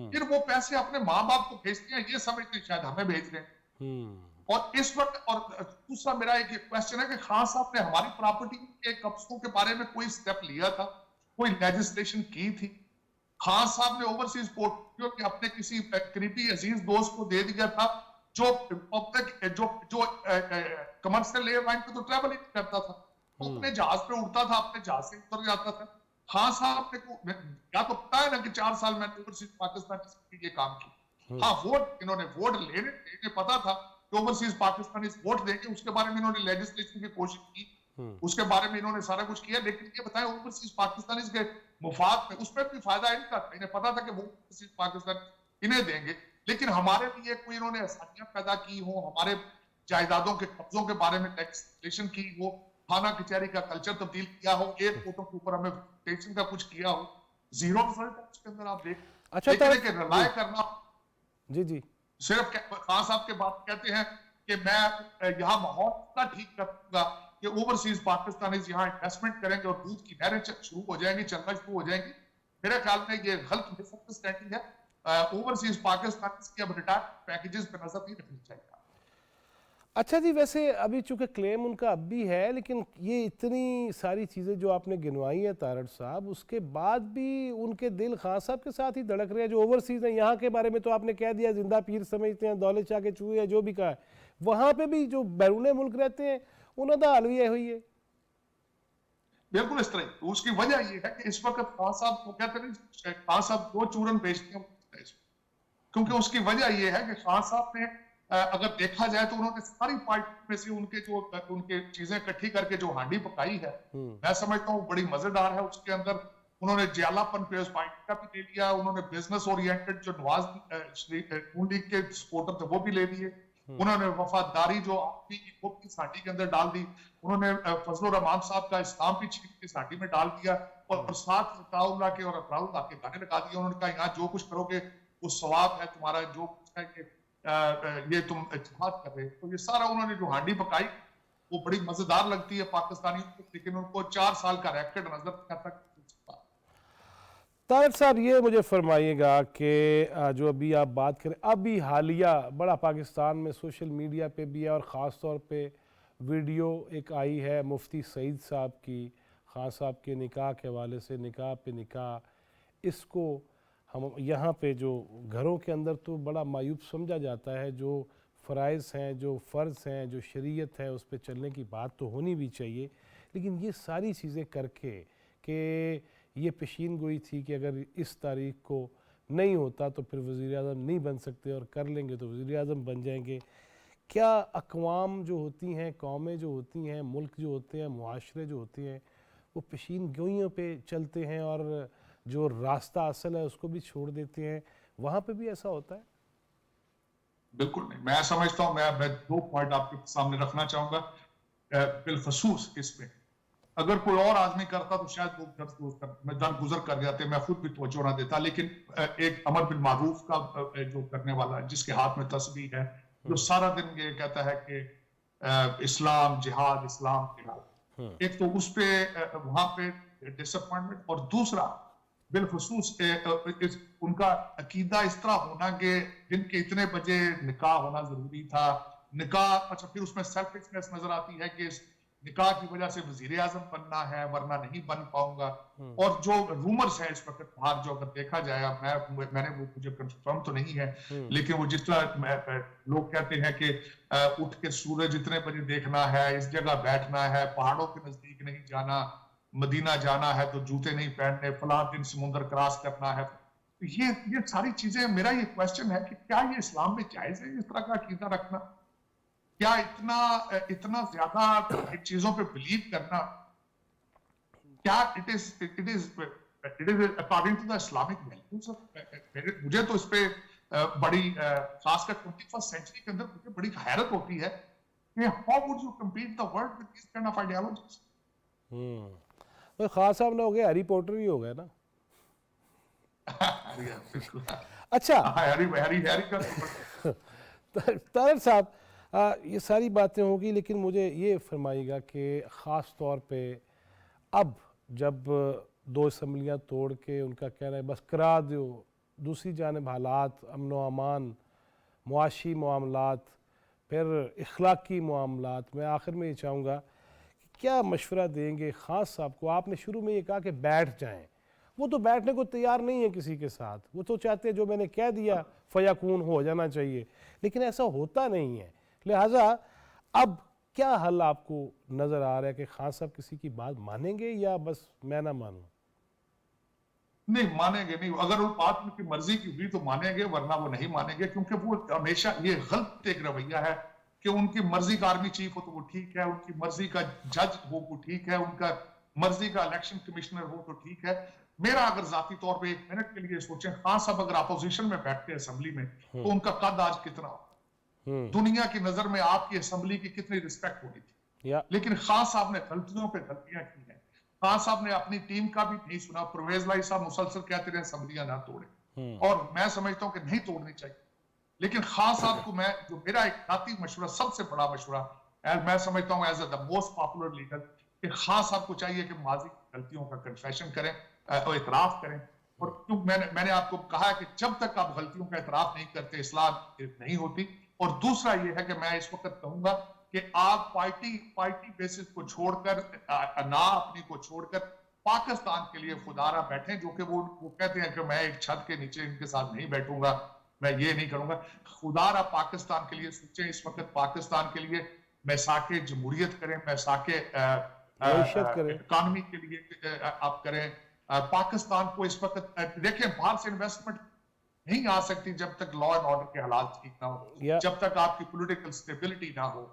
फिर वो पैसे अपने माँ बाप को भेजते हैं, ये समझते हैं शायद हमें भेज रहे हैं। और इस वक्त, और दूसरा मेरा एक क्वेश्चन है कि खान साहब ने हमारी प्रॉपर्टी के कब्जों के बारे में कोई स्टेप लिया था, कोई लेजिस्लेशन की थी? खान साहब ने ओवरसीज पोर्टफोलियो के अपने किसी करीबी अजीज दोस्त को दे दिया था जो पब्लिक जो कमर्शियल एयरलाइन पे तो ट्रैवल ही करता था, अपने जहाज पे उड़ता था, अपने जहाज से उतर जाता था। खान साहब ने क्या तो पता है ना कि 4 साल मैंने ओवरसीज पाकिस्तान के लिए काम किया। हाँ, इन्होंने वोट लेने पता था कि ओवरसीज पाकिस्तानी वोट देंगे, उसके बारे में इन्होंने लेजिस्लेशन की कोशिश की, उसके बारे में इन्होंने सारा कुछ किया, लेकिन ये बताएं ओवरसीज पाकिस्तानी के मुफाद में उसमें भी फायदा इनका, इन्हें पता था कि वो ओवरसीज पाकिस्तान इन्हें देंगे, लेकिन हमारे लिए कोई इन्होंने आसानियां पैदा की हो, हमारे जायदादों के कब्जों के बारे में लेजिस्लेशन की हो, थाना कचहरी का कल्चर तब्दील किया हो, एयरपोर्टों के ऊपर हमें टेक्सिंग का कुछ किया हो, जीरो रिजल्ट है उसके अंदर। आप देख, अच्छा, रिलाय करना, जी जी, सिर्फ खान साहब के बात कहते हैं कि मैं यहाँ माहौल इतना ठीक करूंगा कि ओवरसीज पाकिस्तानी यहाँ इन्वेस्टमेंट करेंगे और दूध की नहरें शुरू हो जाएंगी, चलना शुरू हो जाएंगी। मेरे ख्याल में ये गलत मिसअंडरस्टैंडिंग है। ओवरसीज पाकिस्तानी की अब रिटायर पैकेजेस पे नजर नहीं रखनी चाहिए। अच्छा जी, वैसे अभी चूंकि क्लेम उनका अब भी है, लेकिन ये इतनी सारी चीज़ें जो आपने गिनवाई हैं तारड़ साहब, उसके बाद भी उनके दिल खान साहब के साथ ही धड़क रहे हैं। जो ओवरसीज हैं, यहाँ के बारे में तो आपने कह दिया जिंदा पीर समझते हैं, दौलत शाह के चूहे हैं, जो भी कहा है, वहाँ पे भी जो बैरून मुल्क रहते हैं उन्होंने हाल भी हुई है। बिल्कुल इस तरह, तो उसकी वजह ये है कि इस वक्त खान साहब को कहते नहीं, खान साहब दो चूरन बेचते हैं, क्योंकि उसकी वजह ये है कि खान साहब ने अगर देखा जाए तो उन्होंने सारी पार्टी में से उनके चीजें इकट्ठी करके जो हांडी पकाई है, मैं समझता हूँ बड़ी मजेदार है। उसके अंदर उन्होंने जियालापन पे उस पार्टी का भी ले लिया, उन्होंने बिजनेस ओरिएंटेड जो नवाज नून लीग के सपोर्टर थे वो भी ले लिए, उन्होंने वफादारी जो आपकी की साटी के अंदर डाल दी, उन्होंने फजलुर रहमान साहब का इस्लाम भी छीन के साटी में डाल दिया, और साथ ताउल्ला के और अफराउल्लाह के गाने लगा दिए। उन्होंने कहा यहाँ जो कुछ करोगे वो सवाब है तुम्हारा, जो कुछ है ये तुम इत्तेहाद कर रहे। तो ये सारा उन्होंने जो हांडी पकाई वो बड़ी मजेदार लगती है पाकिस्तानियों को, लेकिन उनको 4 साल का रैकेट नजर नहीं आता। तारक साहब, ये मुझे फरमाइएगा कि जो अभी आप बात करें, अभी हालिया बड़ा पाकिस्तान में सोशल मीडिया पे भी है, और ख़ास तौर पे वीडियो एक आई है मुफ्ती सईद साहब की, खान साहब के निकाह के हवाले से, निकाह पे निकाह, इसको हम यहाँ पे जो घरों के अंदर तो बड़ा मायूब समझा जाता है, जो फ़राइज़ हैं, जो फ़र्ज़ हैं, जो शरीयत है, उस पे चलने की बात तो होनी भी चाहिए, लेकिन ये सारी चीज़ें करके कि ये पेशीन गोई थी कि अगर इस तारीख़ को नहीं होता तो फिर वज़ीर आज़म नहीं बन सकते, और कर लेंगे तो वज़ीर आज़म बन जाएंगे। क्या अक़वाम जो होती हैं, कौमें जो होती हैं, मुल्क जो होते हैं, मुआशरे जो होते हैं, वो पेशीन गोइयों पे चलते हैं और जो रास्ता असल है उसको भी छोड़ देते हैं? वहाँ पे भी ऐसा होता है? बिल्कुल नहीं। मैं समझता हूं, मैं दो पॉइंट आपके सामने रखना चाहूंगा बिलखसूस इसमें। अगर कोई और आदमी करता तो शायद वो दरगुजर कर जाते, मैं खुद भी तवज्जो ना देता, लेकिन एक अमर बिन मारूफ का जो करने वाला है, जिसके हाथ में तस्बीह है, जो सारा दिन ये कहता है कि इस्लाम जिहाद, इस्लाम जिहाद, एक तो उस पे वहां पे डिसअपॉइंटमेंट, और दूसरा बिलखसूस उनका अकीदा इस तरह होना कि दिन के इतने बजे निकाह होना जरूरी था, निकाह, अच्छा फिर उसमें सेल्फिशनेस नजर आती है कि इस निकाह की वजह से वजीर आजम बनना है वरना नहीं बन पाऊंगा। और जो रूमर्स है इस वक्त बाहर, जो अगर देखा जाए, मैंने वो मुझे कंफर्म तो नहीं है, लेकिन वो जितना लोग कहते हैं कि उठ के सूरज इतने बजे देखना है, इस जगह बैठना है, पहाड़ों के नजदीक नहीं जाना, मदीना जाना है तो जूते नहीं पहनने, फलां दिन समुद्र क्रॉस करना है। ये सारी चीजें, मेरा ये क्वेश्चन है कि क्या ये इस्लाम में जायज है इस तरह का अकीदा रखना? क्या इतना ज्यादा इन चीजों पे बिलीव करना, क्या it is according to the Islamic values? मुझे तो इस पे बड़ी खासकर 21st सेंचुरी के अंदर मुझे बड़ी हैरत होती है कि how would you compete the world with this kind of ideologies? तो खान साहब ने हो गए, हैरी पॉटर भी हो गए ना। अच्छा, हैरी का तारक साहब, ये सारी बातें होगी, लेकिन मुझे ये फरमाइएगा कि ख़ास तौर पे अब जब दो असम्बलियाँ तोड़ के उनका कहना है बस करा दो, दूसरी जानिब हालात, अमन व अमान, मुआशी मामलात, फिर इखलाकी मामलात, मैं आखिर में ये चाहूँगा कि क्या मशवरा देंगे ख़ास साहब को? आपने शुरू में ये कहा कि बैठ जाएँ, वो तो बैठने को तैयार नहीं है किसी के साथ, वो तो चाहते हैं जो मैंने कह दिया फयाकून हो जाना चाहिए, लेकिन ऐसा होता नहीं है। लिहाजा अब क्या हल आपको नज़र आ रहा है कि खान साहब किसी की बात मानेंगे या बस मैं ना मानूं? नहीं मानेंगे नहीं, अगर वो बात उनकी मर्जी की हुई तो मानेंगे, वरना वो नहीं मानेंगे, क्योंकि वो हमेशा ये गलत एक रवैया है कि उनकी मर्जी का आर्मी चीफ हो तो वो ठीक है, उनकी मर्जी का जज हो वो ठीक है, उनका मर्जी का इलेक्शन कमिश्नर हो तो ठीक है। मेरा अगर जाती तौर पे एक मिनट के लिए सोचें, खान साहब अगर अपोजिशन में बैठते हैं असेंबली में तो उनका कद आज कितना हो, दुनिया की नजर में आपकी असेंबली की कितनी रिस्पेक्ट होनी थी। लेकिन खान साहब ने गलतियों पे गलतियां की हैं। खान साहब ने अपनी टीम का भी नहीं सुना। परवेज लाई साहब मुसलसल कहते रहे असेंबलियां ना तोड़े, और मैं समझता हूं कि नहीं तोड़नी चाहिए, लेकिन खान साहब को मैं, जो मेरा एक जाती मशवरा, सबसे बड़ा मशवरा, मैं समझता हूं as the most popular leader, कि खान साहब को चाहिए कि माजी की गलतियों का कन्फेशन करें और इतराफ करें। और क्यों मैंने आपको कहा कि जब तक आप गलतियों का इतराफ नहीं करते इस्लाह नहीं होती। और दूसरा ये है कि मैं इस वक्त कहूंगा कि आप पार्टी बेसिस को छोड़कर, ना अपनी को छोड़कर पाकिस्तान के लिए खुदारा बैठें, जो कि वो कहते हैं कि मैं एक छत के नीचे इनके साथ नहीं बैठूंगा, मैं ये नहीं करूंगा। खुदारा पाकिस्तान के लिए सोचें, इस वक्त पाकिस्तान के लिए मैसाके जमहूरियत करें, मैसाके इकॉनमी के लिए आप करें। पाकिस्तान को इस वक्त देखें, बाहर से इन्वेस्टमेंट नहीं आ सकती जब तक लॉ एंड ऑर्डर के हालात ठीक ना हो, जब तक आपकी पॉलिटिकल स्टेबिलिटी ना हो।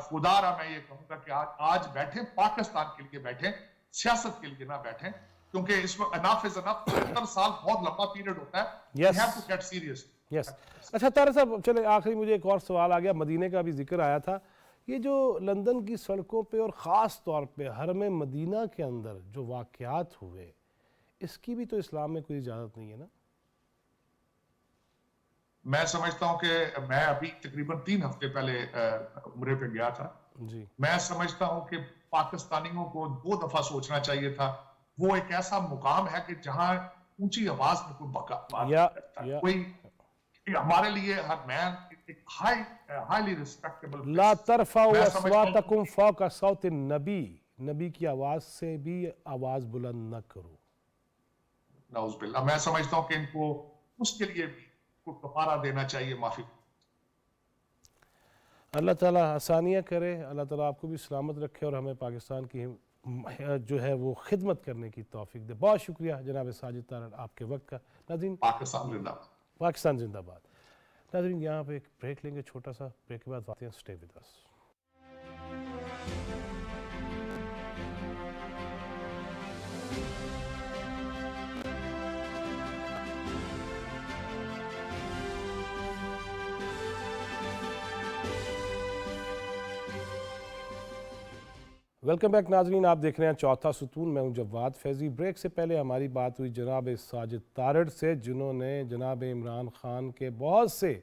खुदारा मैं ये कहूंगा कि आज बैठे, पाकिस्तान के लिए बैठे, सियासत के लिए ना बैठे, क्योंकि इस वक्त अनफ इज अनफ। 70 साल बहुत लंबा पीरियड होता है, we have to get serious. Yes, अच्छा तारक साहब, चले आखिरी मुझे एक और सवाल आ गया, मदीने का भी जिक्र आया था। ये जो लंदन की सड़कों पे और ख़ास तौर पे हरम मदीना के अंदर जो वाक़यात हुए, इसकी भी तो इस्लाम में कोई इजाज़त नहीं है ना? मैं समझता हूं कि मैं अभी तकरीबन 3 हफ्ते पहले उम्रे पे गया था जी। मैं समझता हूं कि पाकिस्तानियों को 2 दफा सोचना चाहिए था। वो एक ऐसा मुकाम है कि जहां ऊंची आवाज में कोई बात कोई हमारे लिए हाईली रिस्पेक्टेबल। ला तरफाउ अस्वातकुम फौका सौतिन नबी, نبی کی آواز سے بھی آواز بلند نہ کرو. نعوذ باللہ. میں سمجھتا ہوں کہ ان کو اس کے لیے بھی کوئی کفارہ دینا چاہیے, معافی. اللہ تعالیٰ آسانیاں کرے, اللہ تعالیٰ آپ کو بھی سلامت رکھے اور ہمیں پاکستان کی جو ہے وہ خدمت کرنے کی توفیق دے. بہت شکریہ جناب ساجد تارڑ آپ کے وقت کا. ناظرین, پاکستان زندہ باد. پاکستان زندہ باد. ناظرین, یہاں پہ ایک بریک لیں گے چھوٹا سا, بریک کے بعد آتے ہیں. Stay with us. Welcome back ناظرین, آپ دیکھ رہے ہیں چوتھا ستون. میں ہوں جواد فیضی. بریک سے پہلے ہماری بات ہوئی جناب ساجد تارڑ سے, جنہوں نے جناب عمران خان کے بہت سے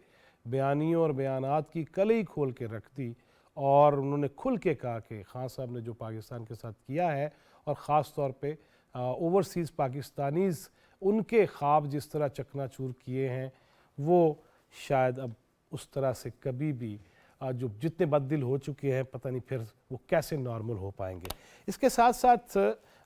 بیانیوں اور بیانات کی کلئی کھول کے رکھ دی, اور انہوں نے کھل کے کہا کہ خان صاحب نے جو پاکستان کے ساتھ کیا ہے, اور خاص طور پہ اوورسیز پاکستانیز, ان کے خواب جس طرح چکنا چور کیے ہیں, وہ شاید اب اس طرح سے کبھی بھی جو جتنے بد دل ہو چکے ہیں, پتہ نہیں پھر وہ کیسے نارمل ہو پائیں گے. اس کے ساتھ ساتھ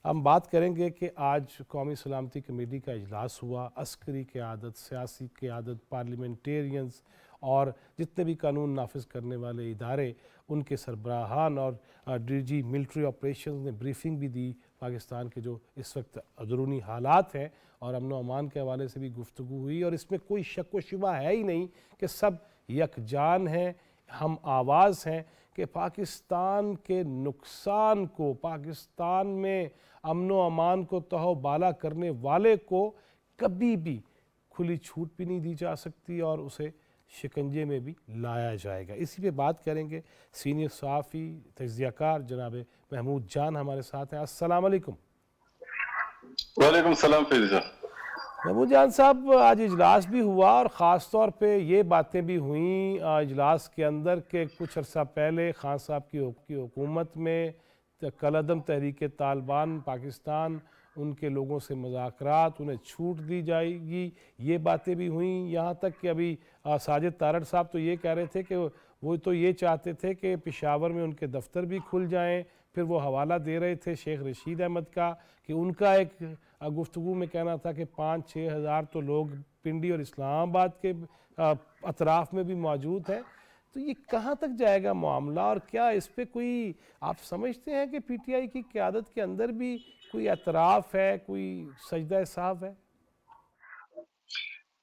ہم بات کریں گے کہ آج قومی سلامتی کمیٹی کا اجلاس ہوا. عسکری قیادت, سیاسی قیادت, پارلیمنٹیرینز اور جتنے بھی قانون نافذ کرنے والے ادارے, ان کے سربراہان اور ڈی جی ملٹری آپریشنز نے بریفنگ بھی دی. پاکستان کے جو اس وقت اندرونی حالات ہیں اور امن و امان کے حوالے سے بھی گفتگو ہوئی, اور اس میں کوئی شک و شبہ ہے ہی نہیں کہ سب یکجان ہیں, ہم آواز ہیں کہ پاکستان کے نقصان کو, پاکستان میں امن و امان کو تہو بالا کرنے والے کو کبھی بھی کھلی چھوٹ بھی نہیں دی جا سکتی, اور اسے شکنجے میں بھی لایا جائے گا. اسی پہ بات کریں گے. سینئر صحافی, تجزیہ کار جناب محمود جان ہمارے ساتھ ہیں. السلام علیکم. وعلیکم السلام فیضی صاحب. محمود جان صاحب, آج اجلاس بھی ہوا, اور خاص طور پہ یہ باتیں بھی ہوئیں اجلاس کے اندر کہ کچھ عرصہ پہلے خان صاحب کی حکومت میں کالعدم تحریک طالبان پاکستان, ان کے لوگوں سے مذاکرات, انہیں چھوٹ دی جائے گی, یہ باتیں بھی ہوئیں. یہاں تک کہ ابھی ساجد تارڑ صاحب تو یہ کہہ رہے تھے کہ وہ تو یہ چاہتے تھے کہ پشاور میں ان کے دفتر بھی کھل جائیں. پھر وہ حوالہ دے رہے تھے شیخ رشید احمد کا کہ ان کا ایک گفتگو میں کہنا تھا کہ 5-6 ہزار تو لوگ پنڈی اور اسلام آباد کے اطراف میں بھی موجود ہیں. تو یہ کہاں تک جائے گا معاملہ, اور کیا اس پہ کوئی آپ سمجھتے ہیں کہ پی ٹی آئی کی قیادت کے اندر بھی کوئی اعتراف ہے, کوئی سجدہ صاحب ہے؟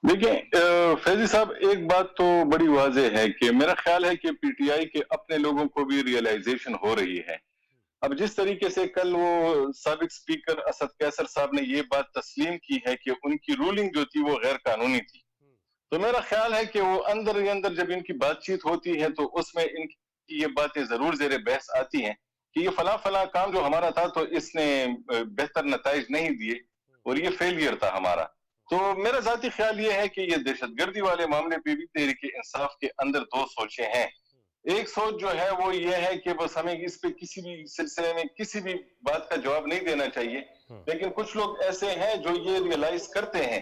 دیکھیں فیضی صاحب, ایک بات تو بڑی واضح ہے کہ میرا خیال ہے کہ پی ٹی آئی کے اپنے لوگوں کو بھی ریئلائزیشن ہو رہی ہے. اب جس طریقے سے کل وہ سابق سپیکر اسد قیصر صاحب نے یہ بات تسلیم کی ہے کہ ان کی رولنگ جو تھی وہ غیر قانونی تھی, تو میرا خیال ہے کہ وہ اندر ہی اندر جب ان کی بات چیت ہوتی ہے تو اس میں ان کی یہ باتیں ضرور زیر بحث آتی ہیں کہ یہ فلاں کام جو ہمارا تھا تو اس نے بہتر نتائج نہیں دیے اور یہ فیلئر تھا ہمارا. تو میرا ذاتی خیال یہ ہے کہ یہ دہشت گردی والے معاملے پہ بھی تحریک انصاف کے اندر دو سوچیں ہیں. ایک سوچ جو ہے وہ یہ ہے کہ بس ہمیں اس پہ کسی بھی سلسلے میں کسی بھی بات کا جواب نہیں دینا چاہیے, لیکن کچھ لوگ ایسے ہیں جو یہ ریئلائز کرتے ہیں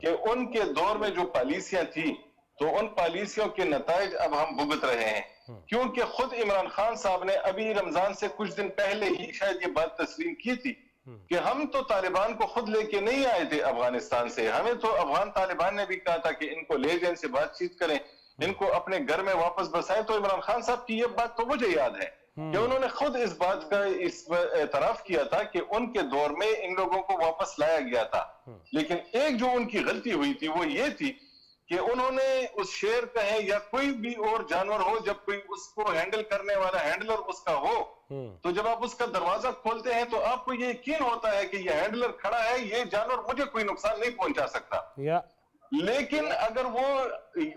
کہ ان کے دور میں جو پالیسیاں تھیں تو ان پالیسیوں کے نتائج اب ہم بھگت رہے ہیں, کیونکہ خود عمران خان صاحب نے ابھی رمضان سے کچھ دن پہلے ہی شاید یہ بات تسلیم کی تھی کہ ہم تو طالبان کو خود لے کے نہیں آئے تھے افغانستان سے, ہمیں تو افغان طالبان نے بھی کہا تھا کہ ان کو لے جائیں, سے بات چیت کریں, ان کو اپنے گھر میں واپس بسائیں. تو عمران خان صاحب کی یہ بات تو مجھے یاد ہے کہ انہوں نے خود اس بات کا اعتراف کیا تھا کہ ان کے دور میں ان لوگوں کو واپس لایا گیا تھا. لیکن ایک جو ان کی غلطی ہوئی تھی وہ یہ تھی کہ انہوں نے اس شیر کہیں یا کوئی بھی اور جانور ہو, جب کوئی اس کو ہینڈل کرنے والا ہینڈلر اس کا ہو تو جب آپ اس کا دروازہ کھولتے ہیں تو آپ کو یہ یقین ہوتا ہے کہ یہ ہینڈلر کھڑا ہے, یہ جانور مجھے کوئی نقصان نہیں پہنچا سکتا. لیکن اگر وہ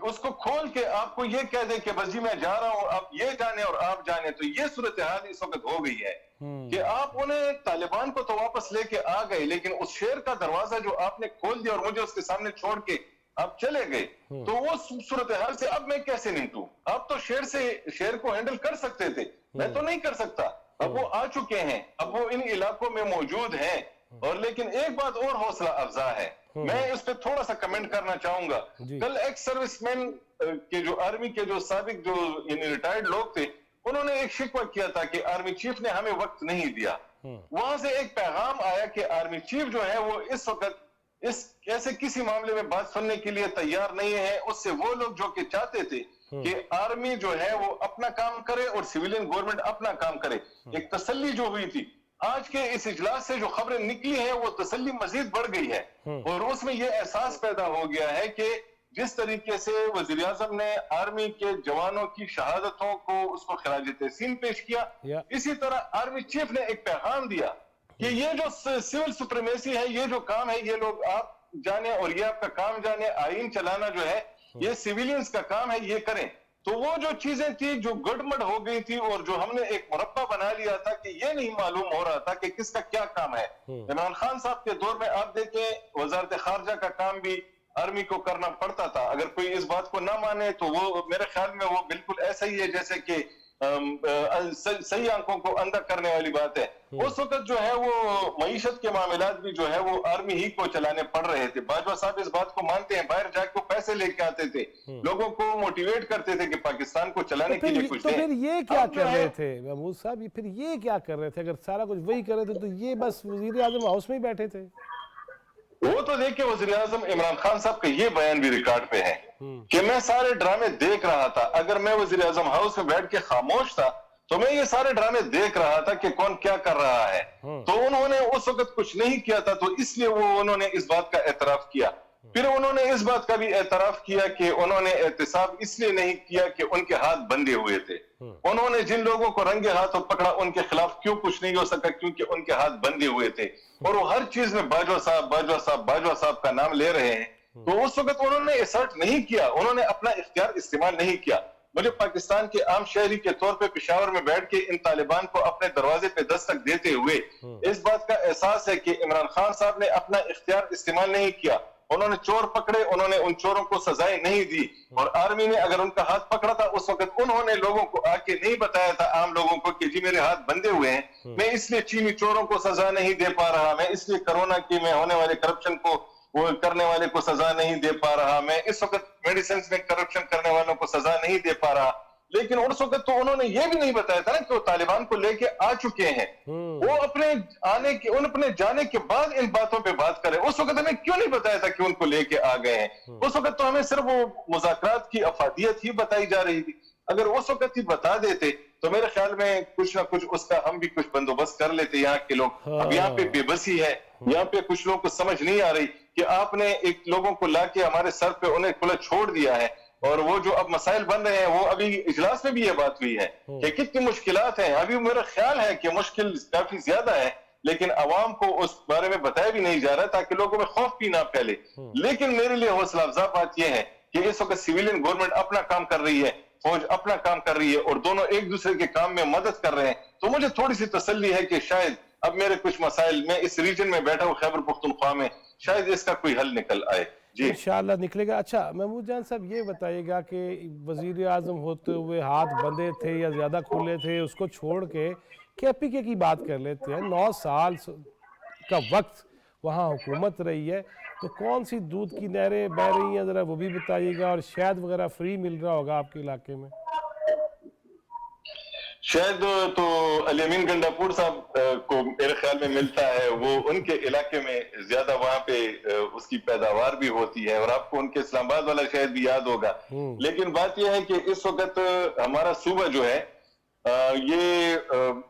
اس کو کھول کے آپ کو یہ کہہ دے کہ بس جی میں جا رہا ہوں, آپ یہ جانے اور آپ جانے, تو یہ صورتحال اس وقت ہو گئی ہے کہ آپ انہیں طالبان کو تو واپس لے کے آ گئے, لیکن اس شیر کا دروازہ جو آپ نے کھول دیا اور مجھے اس کے سامنے چھوڑ کے آپ چلے گئے, تو وہ صورتحال سے اب میں کیسے نمٹوں؟ آپ تو شیر کو ہینڈل کر سکتے تھے, میں تو نہیں کر سکتا. اب وہ آ چکے ہیں, اب وہ ان علاقوں میں موجود ہیں. اور لیکن ایک بات اور حوصلہ افزا ہے, میں اس پہ تھوڑا سا کمنٹ کرنا چاہوں گا. کل ایکس سروس مین کے جو آرمی کے جو سابق جو یعنی ریٹائرڈ لوگ تھے انہوں نے ایک شکوہ کیا تھا کہ آرمی چیف نے ہمیں وقت نہیں دیا. وہاں سے ایک پیغام آیا کہ آرمی چیف جو ہے وہ اس وقت ایسے کسی معاملے میں بات سننے کے لیے تیار نہیں ہے. اس سے وہ لوگ جو کہ چاہتے تھے کہ آرمی جو ہے وہ اپنا کام کرے اور سویلین گورنمنٹ اپنا کام کرے, ایک تسلی جو ہوئی تھی, آج کے اس اجلاس سے جو خبریں نکلی ہیں وہ تسلی مزید بڑھ گئی ہے. اور اس میں یہ احساس پیدا ہو گیا ہے کہ جس طریقے سے وزیر اعظم نے آرمی کے جوانوں کی شہادتوں کو اس کو خراج تحسین پیش کیا, اسی طرح آرمی چیف نے ایک پیغام دیا کہ یہ جو سول سپریمیسی ہے, یہ جو کام ہے, یہ لوگ آپ جانے اور یہ آپ کا کام جانے, آئین چلانا جو ہے یہ سیویلینز کا کام ہے, یہ کریں. تو وہ جو چیزیں تھی جو گڑمڑ ہو گئی تھی اور جو ہم نے ایک مربع بنا لیا تھا کہ یہ نہیں معلوم ہو رہا تھا کہ کس کا کیا کام ہے. عمران خان صاحب کے دور میں آپ دیکھیں وزارت خارجہ کا کام بھی آرمی کو کرنا پڑتا تھا. اگر کوئی اس بات کو نہ مانے تو وہ میرے خیال میں وہ بالکل ایسا ہی ہے جیسے کہ صحیح آنکھوں کو اندھا کرنے والی بات ہے. اس وقت جو ہے وہ معیشت کے معاملات بھی جو ہے وہ آرمی ہی کو چلانے پڑ رہے تھے. باجوہ صاحب اس بات کو مانتے ہیں, باہر جا کے پیسے لے کے آتے تھے, لوگوں کو موٹیویٹ کرتے تھے کہ پاکستان کو چلانے کے لیے کچھ دیں. تو پھر یہ کیا کر رہے تھے محمود صاحب, پھر یہ کیا کر رہے تھے؟ اگر سارا کچھ وہی کر رہے تھے تو یہ بس وزیر اعظم ہاؤس میں ہی بیٹھے تھے. وہ تو دیکھیں وزیر اعظم عمران خان صاحب کا یہ بیان بھی ریکارڈ پہ ہے کہ میں سارے ڈرامے دیکھ رہا تھا. اگر میں وزیر اعظم ہاؤس میں بیٹھ کے خاموش تھا تو میں یہ سارے ڈرامے دیکھ رہا تھا کہ کون کیا کر رہا ہے. تو انہوں نے اس وقت کچھ نہیں کیا تھا, تو اس لیے انہوں نے اس بات کا اعتراف کیا. پھر انہوں نے اس بات کا بھی اعتراف کیا کہ انہوں نے احتساب اس لیے نہیں کیا کہ ان کے ہاتھ بندھے ہوئے تھے. انہوں نے جن لوگوں کو رنگے ہاتھوں پکڑا ان کے خلاف کیوں کچھ نہیں ہو سکا, کیونکہ ان کے ہاتھ بندھے ہوئے تھے اور وہ ہر چیز میں باجوہ صاحب باجوہ صاحب باجوہ صاحب کا نام لے رہے ہیں. تو اس وقت انہوں نے اسرٹ نہیں کیا, انہوں نے اپنا اختیار استعمال نہیں کیا. مجھے پاکستان کے عام شہری کے طور پہ پشاور میں بیٹھ کے ان طالبان کو اپنے دروازے پہ دستک دیتے ہوئے اس بات کا احساس ہے کہ عمران خان صاحب نے اپنا اختیار استعمال نہیں کیا. انہوں نے چور پکڑے, انہوں نے ان چوروں کو سزائیں نہیں دی, اور آرمی نے اگر ان کا ہاتھ پکڑا تھا اس وقت انہوں نے لوگوں کو آ کے نہیں بتایا تھا, عام لوگوں کو, کہ جی میرے ہاتھ بندھے ہوئے ہیں, میں اس لیے چینی چوروں کو سزا نہیں دے پا رہا, میں اس لیے کرونا کی میں ہونے والے کرپشن کو وہ کرنے والے کو سزا نہیں دے پا رہا, میں اس وقت میڈیسنز میں کرپشن کرنے والوں کو سزا نہیں دے پا رہا. لیکن اس وقت تو انہوں نے یہ بھی نہیں بتایا تھا نا کہ وہ طالبان کو لے کے آ چکے ہیں. وہ اپنے جانے کے بعد ان باتوں پہ بات کرے. اس وقت ہمیں کیوں نہیں بتایا تھا کہ ان کو لے کے آ گئے ہیں؟ اس وقت تو ہمیں صرف وہ مذاکرات کی افادیت ہی بتائی جا رہی تھی. اگر اس وقت ہی بتا دیتے تو میرے خیال میں کچھ نہ کچھ اس کا ہم بھی کچھ بندوبست کر لیتے یہاں کے لوگ. اب یہاں پہ بے بسی ہے, یہاں پہ کچھ لوگوں کو سمجھ نہیں آ رہی کہ آپ نے ایک لوگوں کو لا کے ہمارے سر پہ انہیں کھلا چھوڑ دیا ہے, اور وہ جو اب مسائل بن رہے ہیں وہ ابھی اجلاس میں بھی یہ بات ہوئی ہے کہ کتنی مشکلات ہیں. ابھی میرا خیال ہے کہ مشکل کافی زیادہ ہے, لیکن عوام کو اس بارے میں بتایا بھی نہیں جا رہا تاکہ لوگوں میں خوف بھی نہ پھیلے. لیکن میرے لیے حوصلہ افزا بات یہ ہے کہ اس وقت سویلین گورنمنٹ اپنا کام کر رہی ہے, فوج اپنا کام کر رہی ہے, اور دونوں ایک دوسرے کے کام میں مدد کر رہے ہیں. تو مجھے تھوڑی سی تسلی ہے کہ شاید اب میرے کچھ مسائل, میں اس ریجن میں بیٹھا ہوں خیبر پختونخوا میں, شاید اس کا کوئی حل نکل آئے. جی انشاءاللہ نکلے گا. اچھا محمود جان صاحب یہ بتائیے گا کہ وزیر اعظم ہوتے ہوئے ہاتھ بندھے تھے یا زیادہ کھلے تھے, اس کو چھوڑ کے KPK کی بات کر لیتے ہیں. 9 سال کا وقت وہاں حکومت رہی ہے, تو کون سی دودھ کی نہریں بہ رہی ہیں ذرا وہ بھی بتائیے گا, اور شہد وغیرہ فری مل رہا ہوگا آپ کے علاقے میں؟ شاید تو علی امین گنڈاپور صاحب کو میرے خیال میں ملتا ہے, وہ ان کے علاقے میں زیادہ وہاں پہ اس کی پیداوار بھی ہوتی ہے, اور آپ کو ان کے اسلام آباد والا شہد بھی یاد ہوگا. لیکن بات یہ ہے کہ اس وقت ہمارا صوبہ جو ہے یہ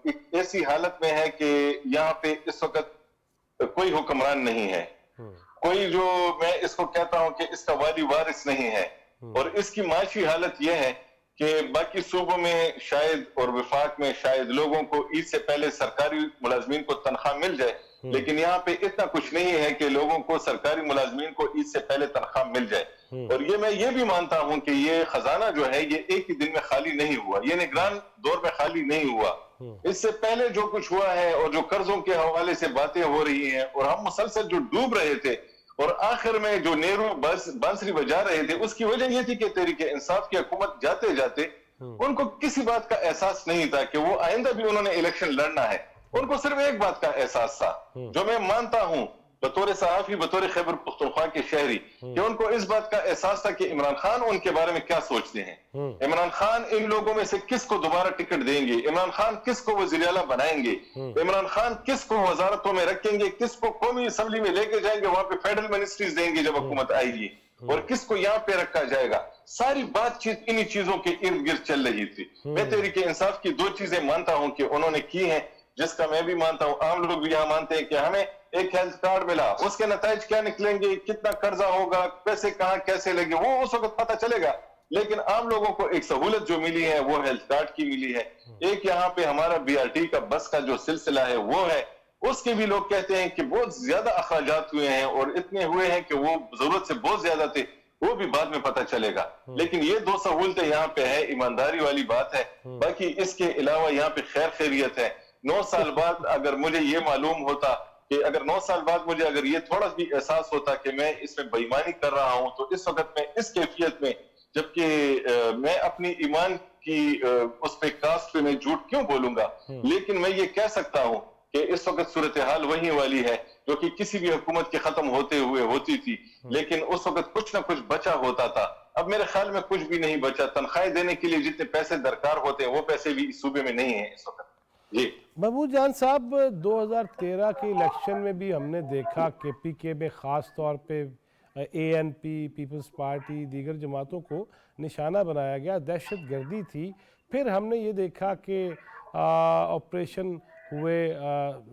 ایک ایسی حالت میں ہے کہ یہاں پہ اس وقت کوئی حکمران نہیں ہے, کوئی جو میں اس کو کہتا ہوں کہ اس کا والی وارث نہیں ہے. اور اس کی معاشی حالت یہ ہے کہ باقی صوبوں میں شاید اور وفاق میں شاید لوگوں کو عید سے پہلے سرکاری ملازمین کو تنخواہ مل جائے, لیکن یہاں پہ اتنا کچھ نہیں ہے کہ لوگوں کو سرکاری ملازمین کو عید سے پہلے تنخواہ مل جائے. اور میں یہ بھی مانتا ہوں کہ یہ خزانہ جو ہے یہ ایک ہی دن میں خالی نہیں ہوا, یہ نگران دور میں خالی نہیں ہوا. اس سے پہلے جو کچھ ہوا ہے اور جو قرضوں کے حوالے سے باتیں ہو رہی ہیں, اور ہم مسلسل جو ڈوب رہے تھے, اور آخر میں جو نیرو بانسری بجا رہے تھے, اس کی وجہ یہ تھی کہ تحریک انصاف کی حکومت جاتے جاتے ان کو کسی بات کا احساس نہیں تھا کہ وہ آئندہ بھی انہوں نے الیکشن لڑنا ہے. ان کو صرف ایک بات کا احساس تھا, جو میں مانتا ہوں بطور صحافی، بطور خیبر پختونخوا کے شہری، کہ ان کو اس بات کا احساس تھا کہ عمران خان ان کے بارے میں کیا سوچتے ہیں، عمران خان ان لوگوں میں سے کس کو دوبارہ ٹکٹ دیں گے، عمران خان کس کو وزیر اعلیٰ بنائیں گے، عمران خان کس کو وزارتوں میں رکھیں گے، کس کو قومی اسمبلی میں لے کے جائیں گے، وہاں پہ فیڈرل منسٹریز دیں گے جب حکومت آئے گی، اور کس کو یہاں پہ رکھا جائے گا۔ ساری بات چیت انہی چیزوں کے ارد گرد چل رہی تھی۔ میں تحریک انصاف کی دو چیزیں مانتا ہوں کہ انہوں نے کی ہیں، جس کا میں بھی مانتا ہوں، عام لوگ بھی یہاں مانتے ہیں، کہ ہمیں ایک ہیلتھ کارڈ ملا، اس کے نتائج کیا نکلیں گے، کتنا قرضہ ہوگا، پیسے کہاں کیسے لگے، وہ اس وقت پتہ چلے گا۔ لیکن عام لوگوں کو ایک سہولت جو ملی ہے وہ ہیلتھ کارڈ کی ملی ہے۔ ایک یہاں پہ ہمارا BRT کا بس کا جو سلسلہ ہے وہ ہے، اس کے بھی لوگ کہتے ہیں کہ بہت زیادہ اخراجات ہوئے ہیں، اور اتنے ہوئے ہیں کہ وہ ضرورت سے بہت زیادہ تھے، وہ بھی بعد میں پتہ چلے گا۔ لیکن یہ دو سہولتیں یہاں پہ ہے، ایمانداری والی بات ہے۔ باقی اس کے علاوہ یہاں پہ خیر خیریت ہے۔ 9 سال بعد اگر مجھے یہ معلوم ہوتا کہ اگر 9 سال بعد مجھے اگر یہ تھوڑا بھی احساس ہوتا کہ میں اس میں بے ایمانی کر رہا ہوں، تو اس وقت میں اس کیفیت میں، جبکہ میں اپنی ایمان کی اس پہ کاسٹ پہ میں جھوٹ کیوں بولوں گا، لیکن میں یہ کہہ سکتا ہوں کہ اس وقت صورتحال وہی والی ہے جو کہ کسی بھی حکومت کے ختم ہوتے ہوئے ہوتی تھی، لیکن اس وقت کچھ نہ کچھ بچا ہوتا تھا۔ اب میرے خیال میں کچھ بھی نہیں بچا۔ تنخواہیں دینے کے لیے جتنے پیسے درکار ہوتے ہیں وہ پیسے بھی اس صوبے میں نہیں ہیں اس وقت۔ جی محبوب جان صاحب، 2013 کے الیکشن میں بھی ہم نے دیکھا کہ PK میں خاص طور پہ ANP، پیپلز پارٹی، دیگر جماعتوں کو نشانہ بنایا گیا، دہشت گردی تھی۔ پھر ہم نے یہ دیکھا کہ آپریشن ہوئے،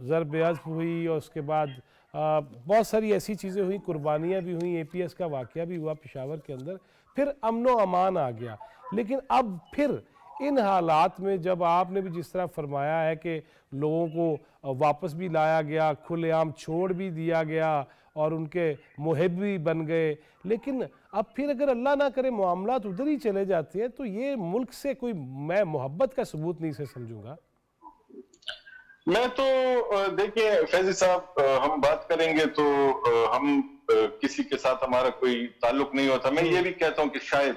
ضرب عضب ہوئی، اور اس کے بعد بہت ساری ایسی چیزیں ہوئیں، قربانیاں بھی ہوئیں، APS کا واقعہ بھی ہوا پشاور کے اندر، پھر امن و امان آ گیا۔ لیکن اب پھر ان حالات میں جب آپ نے بھی جس طرح فرمایا ہے کہ لوگوں کو واپس بھی لایا گیا، کھلے عام چھوڑ بھی دیا گیا، اور ان کے محب بھی بن گئے، لیکن اب پھر اگر اللہ نہ کرے معاملات ادھر ہی چلے جاتے ہیں، تو یہ ملک سے کوئی میں محبت کا ثبوت نہیں سے سمجھوں گا۔ میں تو دیکھیں فیضی صاحب، ہم بات کریں گے تو ہم کسی کے ساتھ ہمارا کوئی تعلق نہیں ہوتا۔ میں یہ بھی کہتا ہوں کہ شاید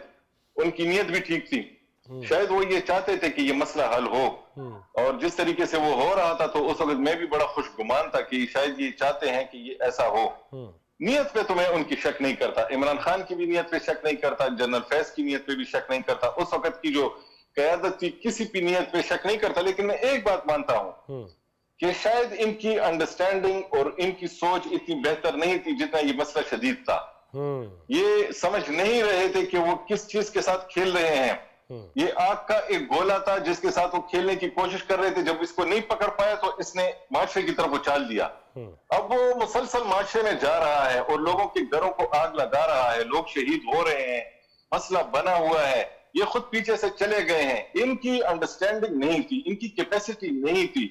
ان کی نیت بھی ٹھیک تھی، شاید وہ یہ چاہتے تھے کہ یہ مسئلہ حل ہو، اور جس طریقے سے وہ ہو رہا تھا تو اس وقت میں بھی بڑا خوش گمان تھا کہ شاید یہ چاہتے ہیں کہ یہ ایسا ہو۔ نیت پہ تو میں ان کی شک نہیں کرتا، عمران خان کی بھی نیت پہ شک نہیں کرتا، جنرل فیض کی نیت پہ بھی شک نہیں کرتا، اس وقت کی جو قیادت تھی کسی بھی نیت پہ شک نہیں کرتا۔ لیکن میں ایک بات مانتا ہوں کہ شاید ان کی انڈرسٹینڈنگ اور ان کی سوچ اتنی بہتر نہیں تھی جتنا یہ مسئلہ شدید تھا۔ یہ سمجھ نہیں رہے تھے کہ وہ کس چیز کے ساتھ کھیل رہے ہیں۔ یہ آگ کا ایک گولا تھا جس کے ساتھ وہ کھیلنے کی کوشش کر رہے تھے، جب اس کو نہیں پکڑ پایا تو اس نے معاشرے کی طرف اچھال دیا۔ اب وہ مسلسل معاشرے میں جا رہا ہے اور لوگوں کے گھروں کو آگ لگا رہا ہے، لوگ شہید ہو رہے ہیں، مسئلہ بنا ہوا ہے، یہ خود پیچھے سے چلے گئے ہیں۔ ان کی انڈرسٹینڈنگ نہیں تھی، ان کی کیپیسٹی نہیں تھی،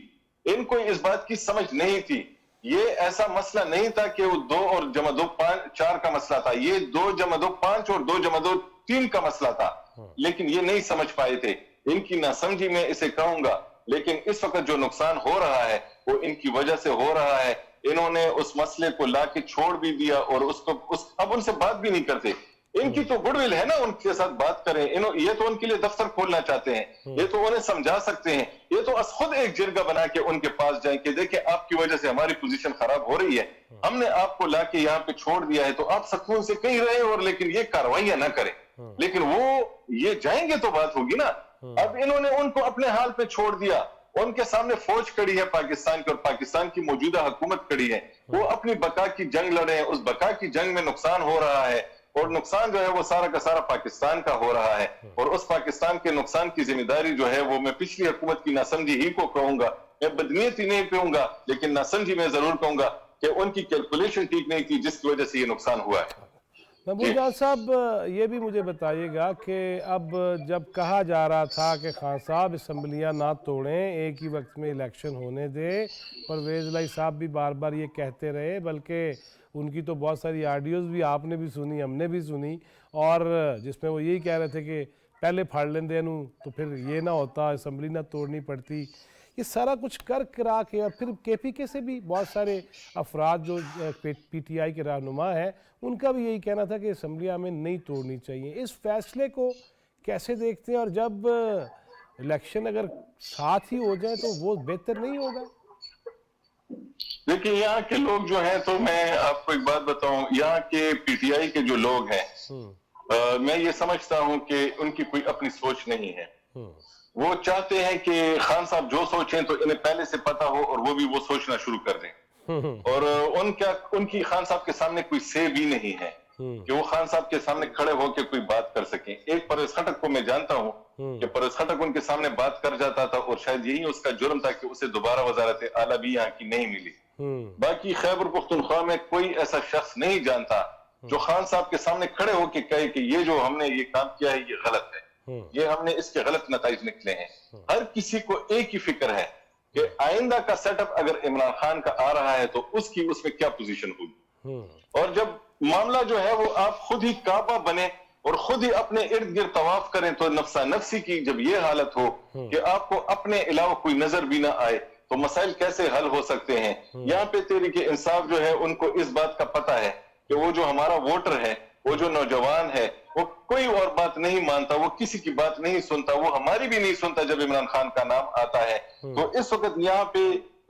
ان کو اس بات کی سمجھ نہیں تھی۔ یہ ایسا مسئلہ نہیں تھا کہ وہ 2 اور جمع 2 4 کا مسئلہ تھا، یہ 2 جمع 2 5 اور 2 جمع 2 3 کا مسئلہ تھا، لیکن یہ نہیں سمجھ پائے تھے۔ ان کی ناسمجھی میں اسے کہوں گا، لیکن اس وقت جو نقصان ہو رہا ہے وہ ان کی وجہ سے ہو رہا ہے۔ انہوں نے اس مسئلے کو لا کے چھوڑ بھی دیا، اور اب ان سے بات بھی نہیں کرتے۔ ان کی تو گڈ ول ہے نا، ان کے ساتھ بات کریں، یہ تو ان کے لیے دفتر کھولنا چاہتے ہیں، یہ تو انہیں سمجھا سکتے ہیں، یہ تو خود ایک جرگہ بنا کے ان کے پاس جائیں کہ دیکھیں آپ کی وجہ سے ہماری پوزیشن خراب ہو رہی ہے، ہم نے آپ کو لا کے یہاں پہ چھوڑ دیا ہے، تو آپ سکون سے کہیں رہیں، اور لیکن یہ کاروائیاں نہ کریں۔ لیکن وہ یہ جائیں گے تو بات ہوگی نا۔ اب انہوں نے ان کو اپنے حال پہ چھوڑ دیا، ان کے سامنے فوج کھڑی ہے پاکستان کی، اور پاکستان کی موجودہ حکومت کھڑی ہے، وہ اپنی بقا کی جنگ لڑے ہیں، اس بقا کی جنگ میں نقصان ہو رہا ہے، اور نقصان جو ہے وہ سارا کا سارا پاکستان کا ہو رہا ہے، اور اس پاکستان کے نقصان کی ذمہ داری جو ہے وہ میں پچھلی حکومت کی ناسمجھی ہی کو کہوں گا، میں بدنیتی نہیں کہوں گا، لیکن ناسمجھی میں ضرور کہوں گا کہ ان کی کیلکولیشن ٹھیک نہیں تھی جس کی وجہ سے یہ نقصان ہوا ہے۔ محبوب جان صاحب، یہ بھی مجھے بتائیے گا کہ اب جب کہا جا رہا تھا کہ خان صاحب اسمبلیاں نہ توڑیں، ایک ہی وقت میں الیکشن ہونے دے، پرویز الہی صاحب بھی بار بار یہ کہتے رہے، بلکہ ان کی تو بہت ساری آڈیوز بھی آپ نے بھی سنی، ہم نے بھی سنی، اور جس میں وہ یہی کہہ رہے تھے کہ پہلے پھاڑ لیندے انہوں تو پھر یہ نہ ہوتا، اسمبلی نہ توڑنی پڑتی۔ یہ سارا کچھ کر کرا کے، اور پھر KPK سے بھی بہت سارے افراد جو PTI کے رہنما ہیں، ان کا بھی یہی کہنا تھا کہ اسمبلیاں ہمیں نہیں توڑنی چاہیے۔ اس فیصلے کو کیسے دیکھتے ہیں، اور جب الیکشن اگر ساتھ ہی ہو جائے تو وہ بہتر نہیں ہوگا؟ देखिए यहाँ के लोग जो हैं, तो मैं आपको एक बात बताऊं, यहाँ के पीटीआई के जो लोग हैं, मैं ये समझता हूं कि उनकी कोई अपनी सोच नहीं है। वो चाहते हैं कि खान साहब जो सोचें तो इन्हें पहले से पता हो और वो भी वो सोचना शुरू कर दें। और उनकी खान साहब के सामने कोई से भी नहीं है कि वो खान साहब के सामने खड़े होकर कोई बात कर सकें। एक परवेज खटक को मैं जानता हूं कि परवेज खटक उनके सामने बात कर जाता था और शायद यही उसका जुर्म था कि उसे दोबारा वजारत आला भी यहाँ की नहीं मिली। बाकी खैबर पख्तूनख्वा में कोई ऐसा शख्स नहीं जानता जो खान साहब के सामने खड़े होकर कहे कि ये जो हमने ये काम किया है ये गलत है, ये हमने इसके गलत नताइज निकले हैं। हर किसी को एक ही फिक्र है कि आइंदा का सेटअप अगर इमरान खान का आ रहा है तो उसकी उसमें क्या पोजीशन होगी। और जब मामला जो है वो आप खुद ही काबा बने और खुद ही अपने इर्द गिर्द तवाफ करें, तो नफ्सा नफ्सी की जब ये हालत हो कि आपको अपने अलावा कोई नजर भी ना आए, तो मसाइल कैसे हल हो सकते हैं। यहाँ पे तहरीक इंसाफ जो है उनको इस बात का पता है कि वो जो हमारा वोटर है, वो जो नौजवान है, वो कोई और बात नहीं मानता, वो किसी की बात नहीं सुनता, वो हमारी भी नहीं सुनता जब इमरान खान का नाम आता है। तो इस वक्त यहाँ पे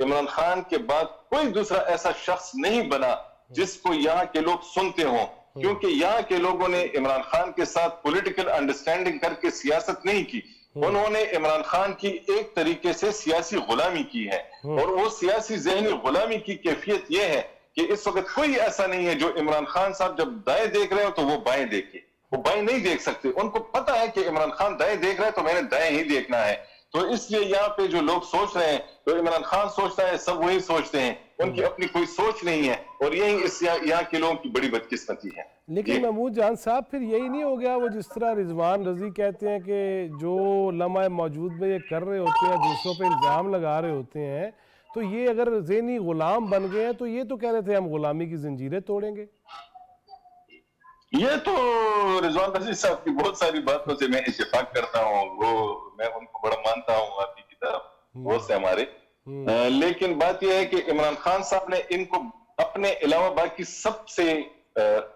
इमरान खान के बाद कोई दूसरा ऐसा शख्स नहीं बना जिसको यहाँ के लोग सुनते हों, क्योंकि यहाँ के लोगों ने इमरान खान के साथ पॉलिटिकल अंडरस्टैंडिंग करके सियासत नहीं की, उन्होंने इमरान खान की एक तरीके से सियासी गुलामी की है। और वो सियासी जहनी गुलामी की कैफियत ये है कि इस वक्त कोई ऐसा नहीं है जो इमरान खान साहब जब दाएं देख रहे हो तो वो बाएं देखे, वो बाएं नहीं देख सकते। उनको पता है कि इमरान खान दाएं देख रहा है तो मैंने दाएं ही देखना है। तो इसलिए यहाँ पे जो लोग सोच रहे हैं, तो इमरान खान सोचता है, सब वही सोचते हैं, उनकी अपनी कोई सोच नहीं है। और यही इस यहाँ के लोगों की बड़ी बदकिस्मती है। लेकिन महमूद जान साहब, फिर यही नहीं हो गया वो जिस तरह रिजवान रजी कहते हैं कि जो लम्हा मौजूद में ये कर रहे होते हैं, दूसरों पे इल्ज़ाम लगा रहे होते हैं, तो ये अगर ज़हनी गुलाम बन गए हैं तो ये तो कह रहे थे हम गुलामी की जंजीरें तोड़ेंगे। ये तो रिजवान रशीद साहब की बहुत सारी बातों से मैं इत्तेफाक करता हूँ, वो मैं उनको बड़ा मानता हूँ आपकी की तरफ, वो से हमारे। लेकिन बात यह है कि इमरान खान साहब ने इनको अपने अलावा बाकी सबसे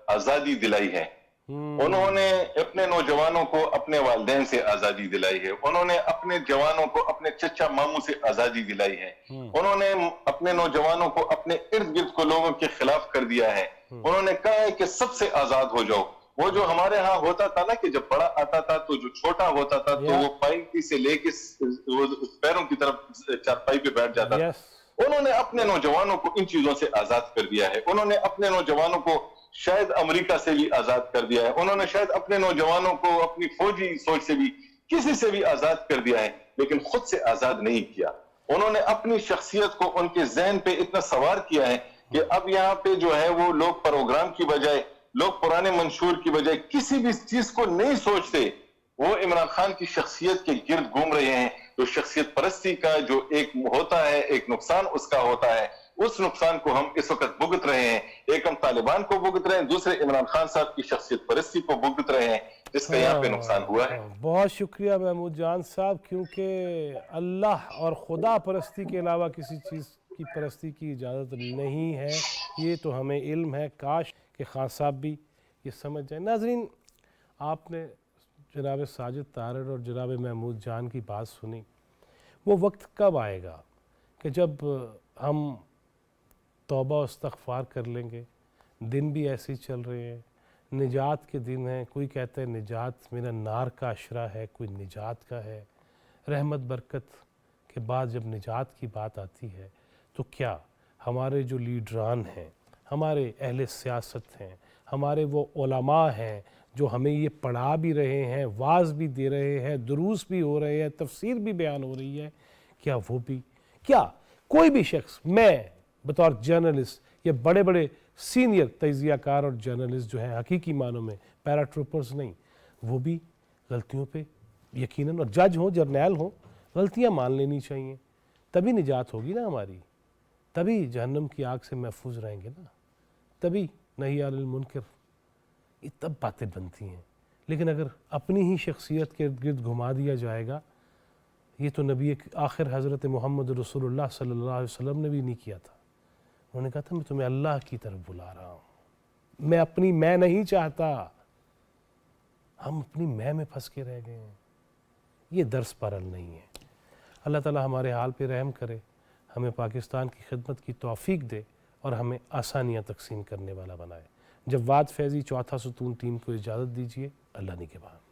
आजादी दिलाई है। उन्होंने अपने नौजवानों को अपने वालिदैन से आजादी दिलाई है, उन्होंने अपने जवानों को अपने चचा मामू से आजादी दिलाई है, उन्होंने अपने नौजवानों को अपने इर्द गिर्द को लोगों के खिलाफ कर दिया है। उन्होंने कहा है कि सबसे आजाद हो जाओ। वो जो हमारे यहाँ होता था ना कि जब बड़ा आता था तो जो छोटा होता था तो वो पाई से लेके पैरों की तरफ चारपाई पे बैठ जाता था। उन्होंने अपने नौजवानों को इन चीजों से आजाद कर दिया है। उन्होंने अपने नौजवानों को शायद अमेरिका से भी आजाद कर दिया है, उन्होंने शायद अपने नौजवानों को अपनी फौजी सोच से भी किसी से भी आजाद कर दिया है, लेकिन खुद से आजाद नहीं किया। उन्होंने अपनी शख्सियत को उनके जहन पे इतना सवार किया है कि अब यहाँ पे जो है वो लोग प्रोग्राम की बजाय, लोग पुराने मंशूर की बजाय किसी भी चीज को नहीं सोचते, वो इमरान खान की शख्सियत के गिर्द घूम रहे हैं। तो शख्सियत परस्ती का जो एक होता है, एक नुकसान उसका होता है, उस नुकसान को हम इस वक्त भुगत रहे हैं। एक हम तालिबान को भुगत रहे हैं, दूसरे इमरान खान साहब की शख्सियत परस्ती को भुगत रहे हैं, जिसका यहाँ पे नुकसान हुआ है। बहुत शुक्रिया महमूद जान साहब, क्योंकि अल्लाह और खुदा परस्ती के अलावा किसी चीज़ की परस्ती की इजाज़त नहीं है, ये तो हमें इल्म है। काश कि खान साहब भी ये समझ जाए। नाज़रीन, आपने जनाब साजिद तारड़ और जनाब महमूद जान की बात सुनी। वो वक्त कब आएगा कि जब हम तौबा और इस्तग़फ़ार कर लेंगे? दिन भी ऐसे ही चल रहे हैं, निजात के दिन हैं। कोई कहता है निजात मेरा नार का अशरा है, कोई निजात का है। रहमत बरकत के बाद जब निजात की बात आती है तो क्या हमारे जो लीडरान हैं, हमारे अहले सियासत हैं, हमारे वो उलमा हैं जो हमें ये पढ़ा भी रहे हैं, वाज भी दे रहे हैं, दुरूस भी हो रहे हैं, तफसीर भी बयान हो रही है, क्या वो भी, क्या कोई भी शख्स, मैं बतौर जर्नलिस्ट या बड़े बड़े सीनियर तजियाकार और जर्नलिस्ट जो हैं हकीकी मानों में पैराट्रूपर्स नहीं, वो भी गलतियों पे यकीनन, और जज हो, जर्नैल हो, गलतियां मान लेनी चाहिए। तभी निजात होगी ना हमारी, तभी जहन्नम की आग से महफूज रहेंगे ना, तभी नही अनिल मुनकर, ये तब बातें बनती हैं। लेकिन अगर अपनी ही शख्सियत के इर्द गिर्द घुमा दिया जाएगा, ये तो नबी आखिर हज़रत मोहम्मद रसूलुल्लाह सल्लल्लाहु अलैहि वसल्लम ने भी नहीं किया था। उन्होंने कहा था मैं तुम्हें अल्लाह की तरफ बुला रहा हूँ, मैं अपनी मैं नहीं चाहता। हम अपनी मैं में फंस के रह गए हैं, ये दर्स परल नहीं है। अल्लाह ताला हमारे हाल पे रहम करे, ہمیں پاکستان کی خدمت کی توفیق دے اور ہمیں آسانیاں تقسیم کرنے والا بنائے۔ جواد فیضی چوتھا ستون ٹیم کو اجازت دیجیے، اللہ نگہبان۔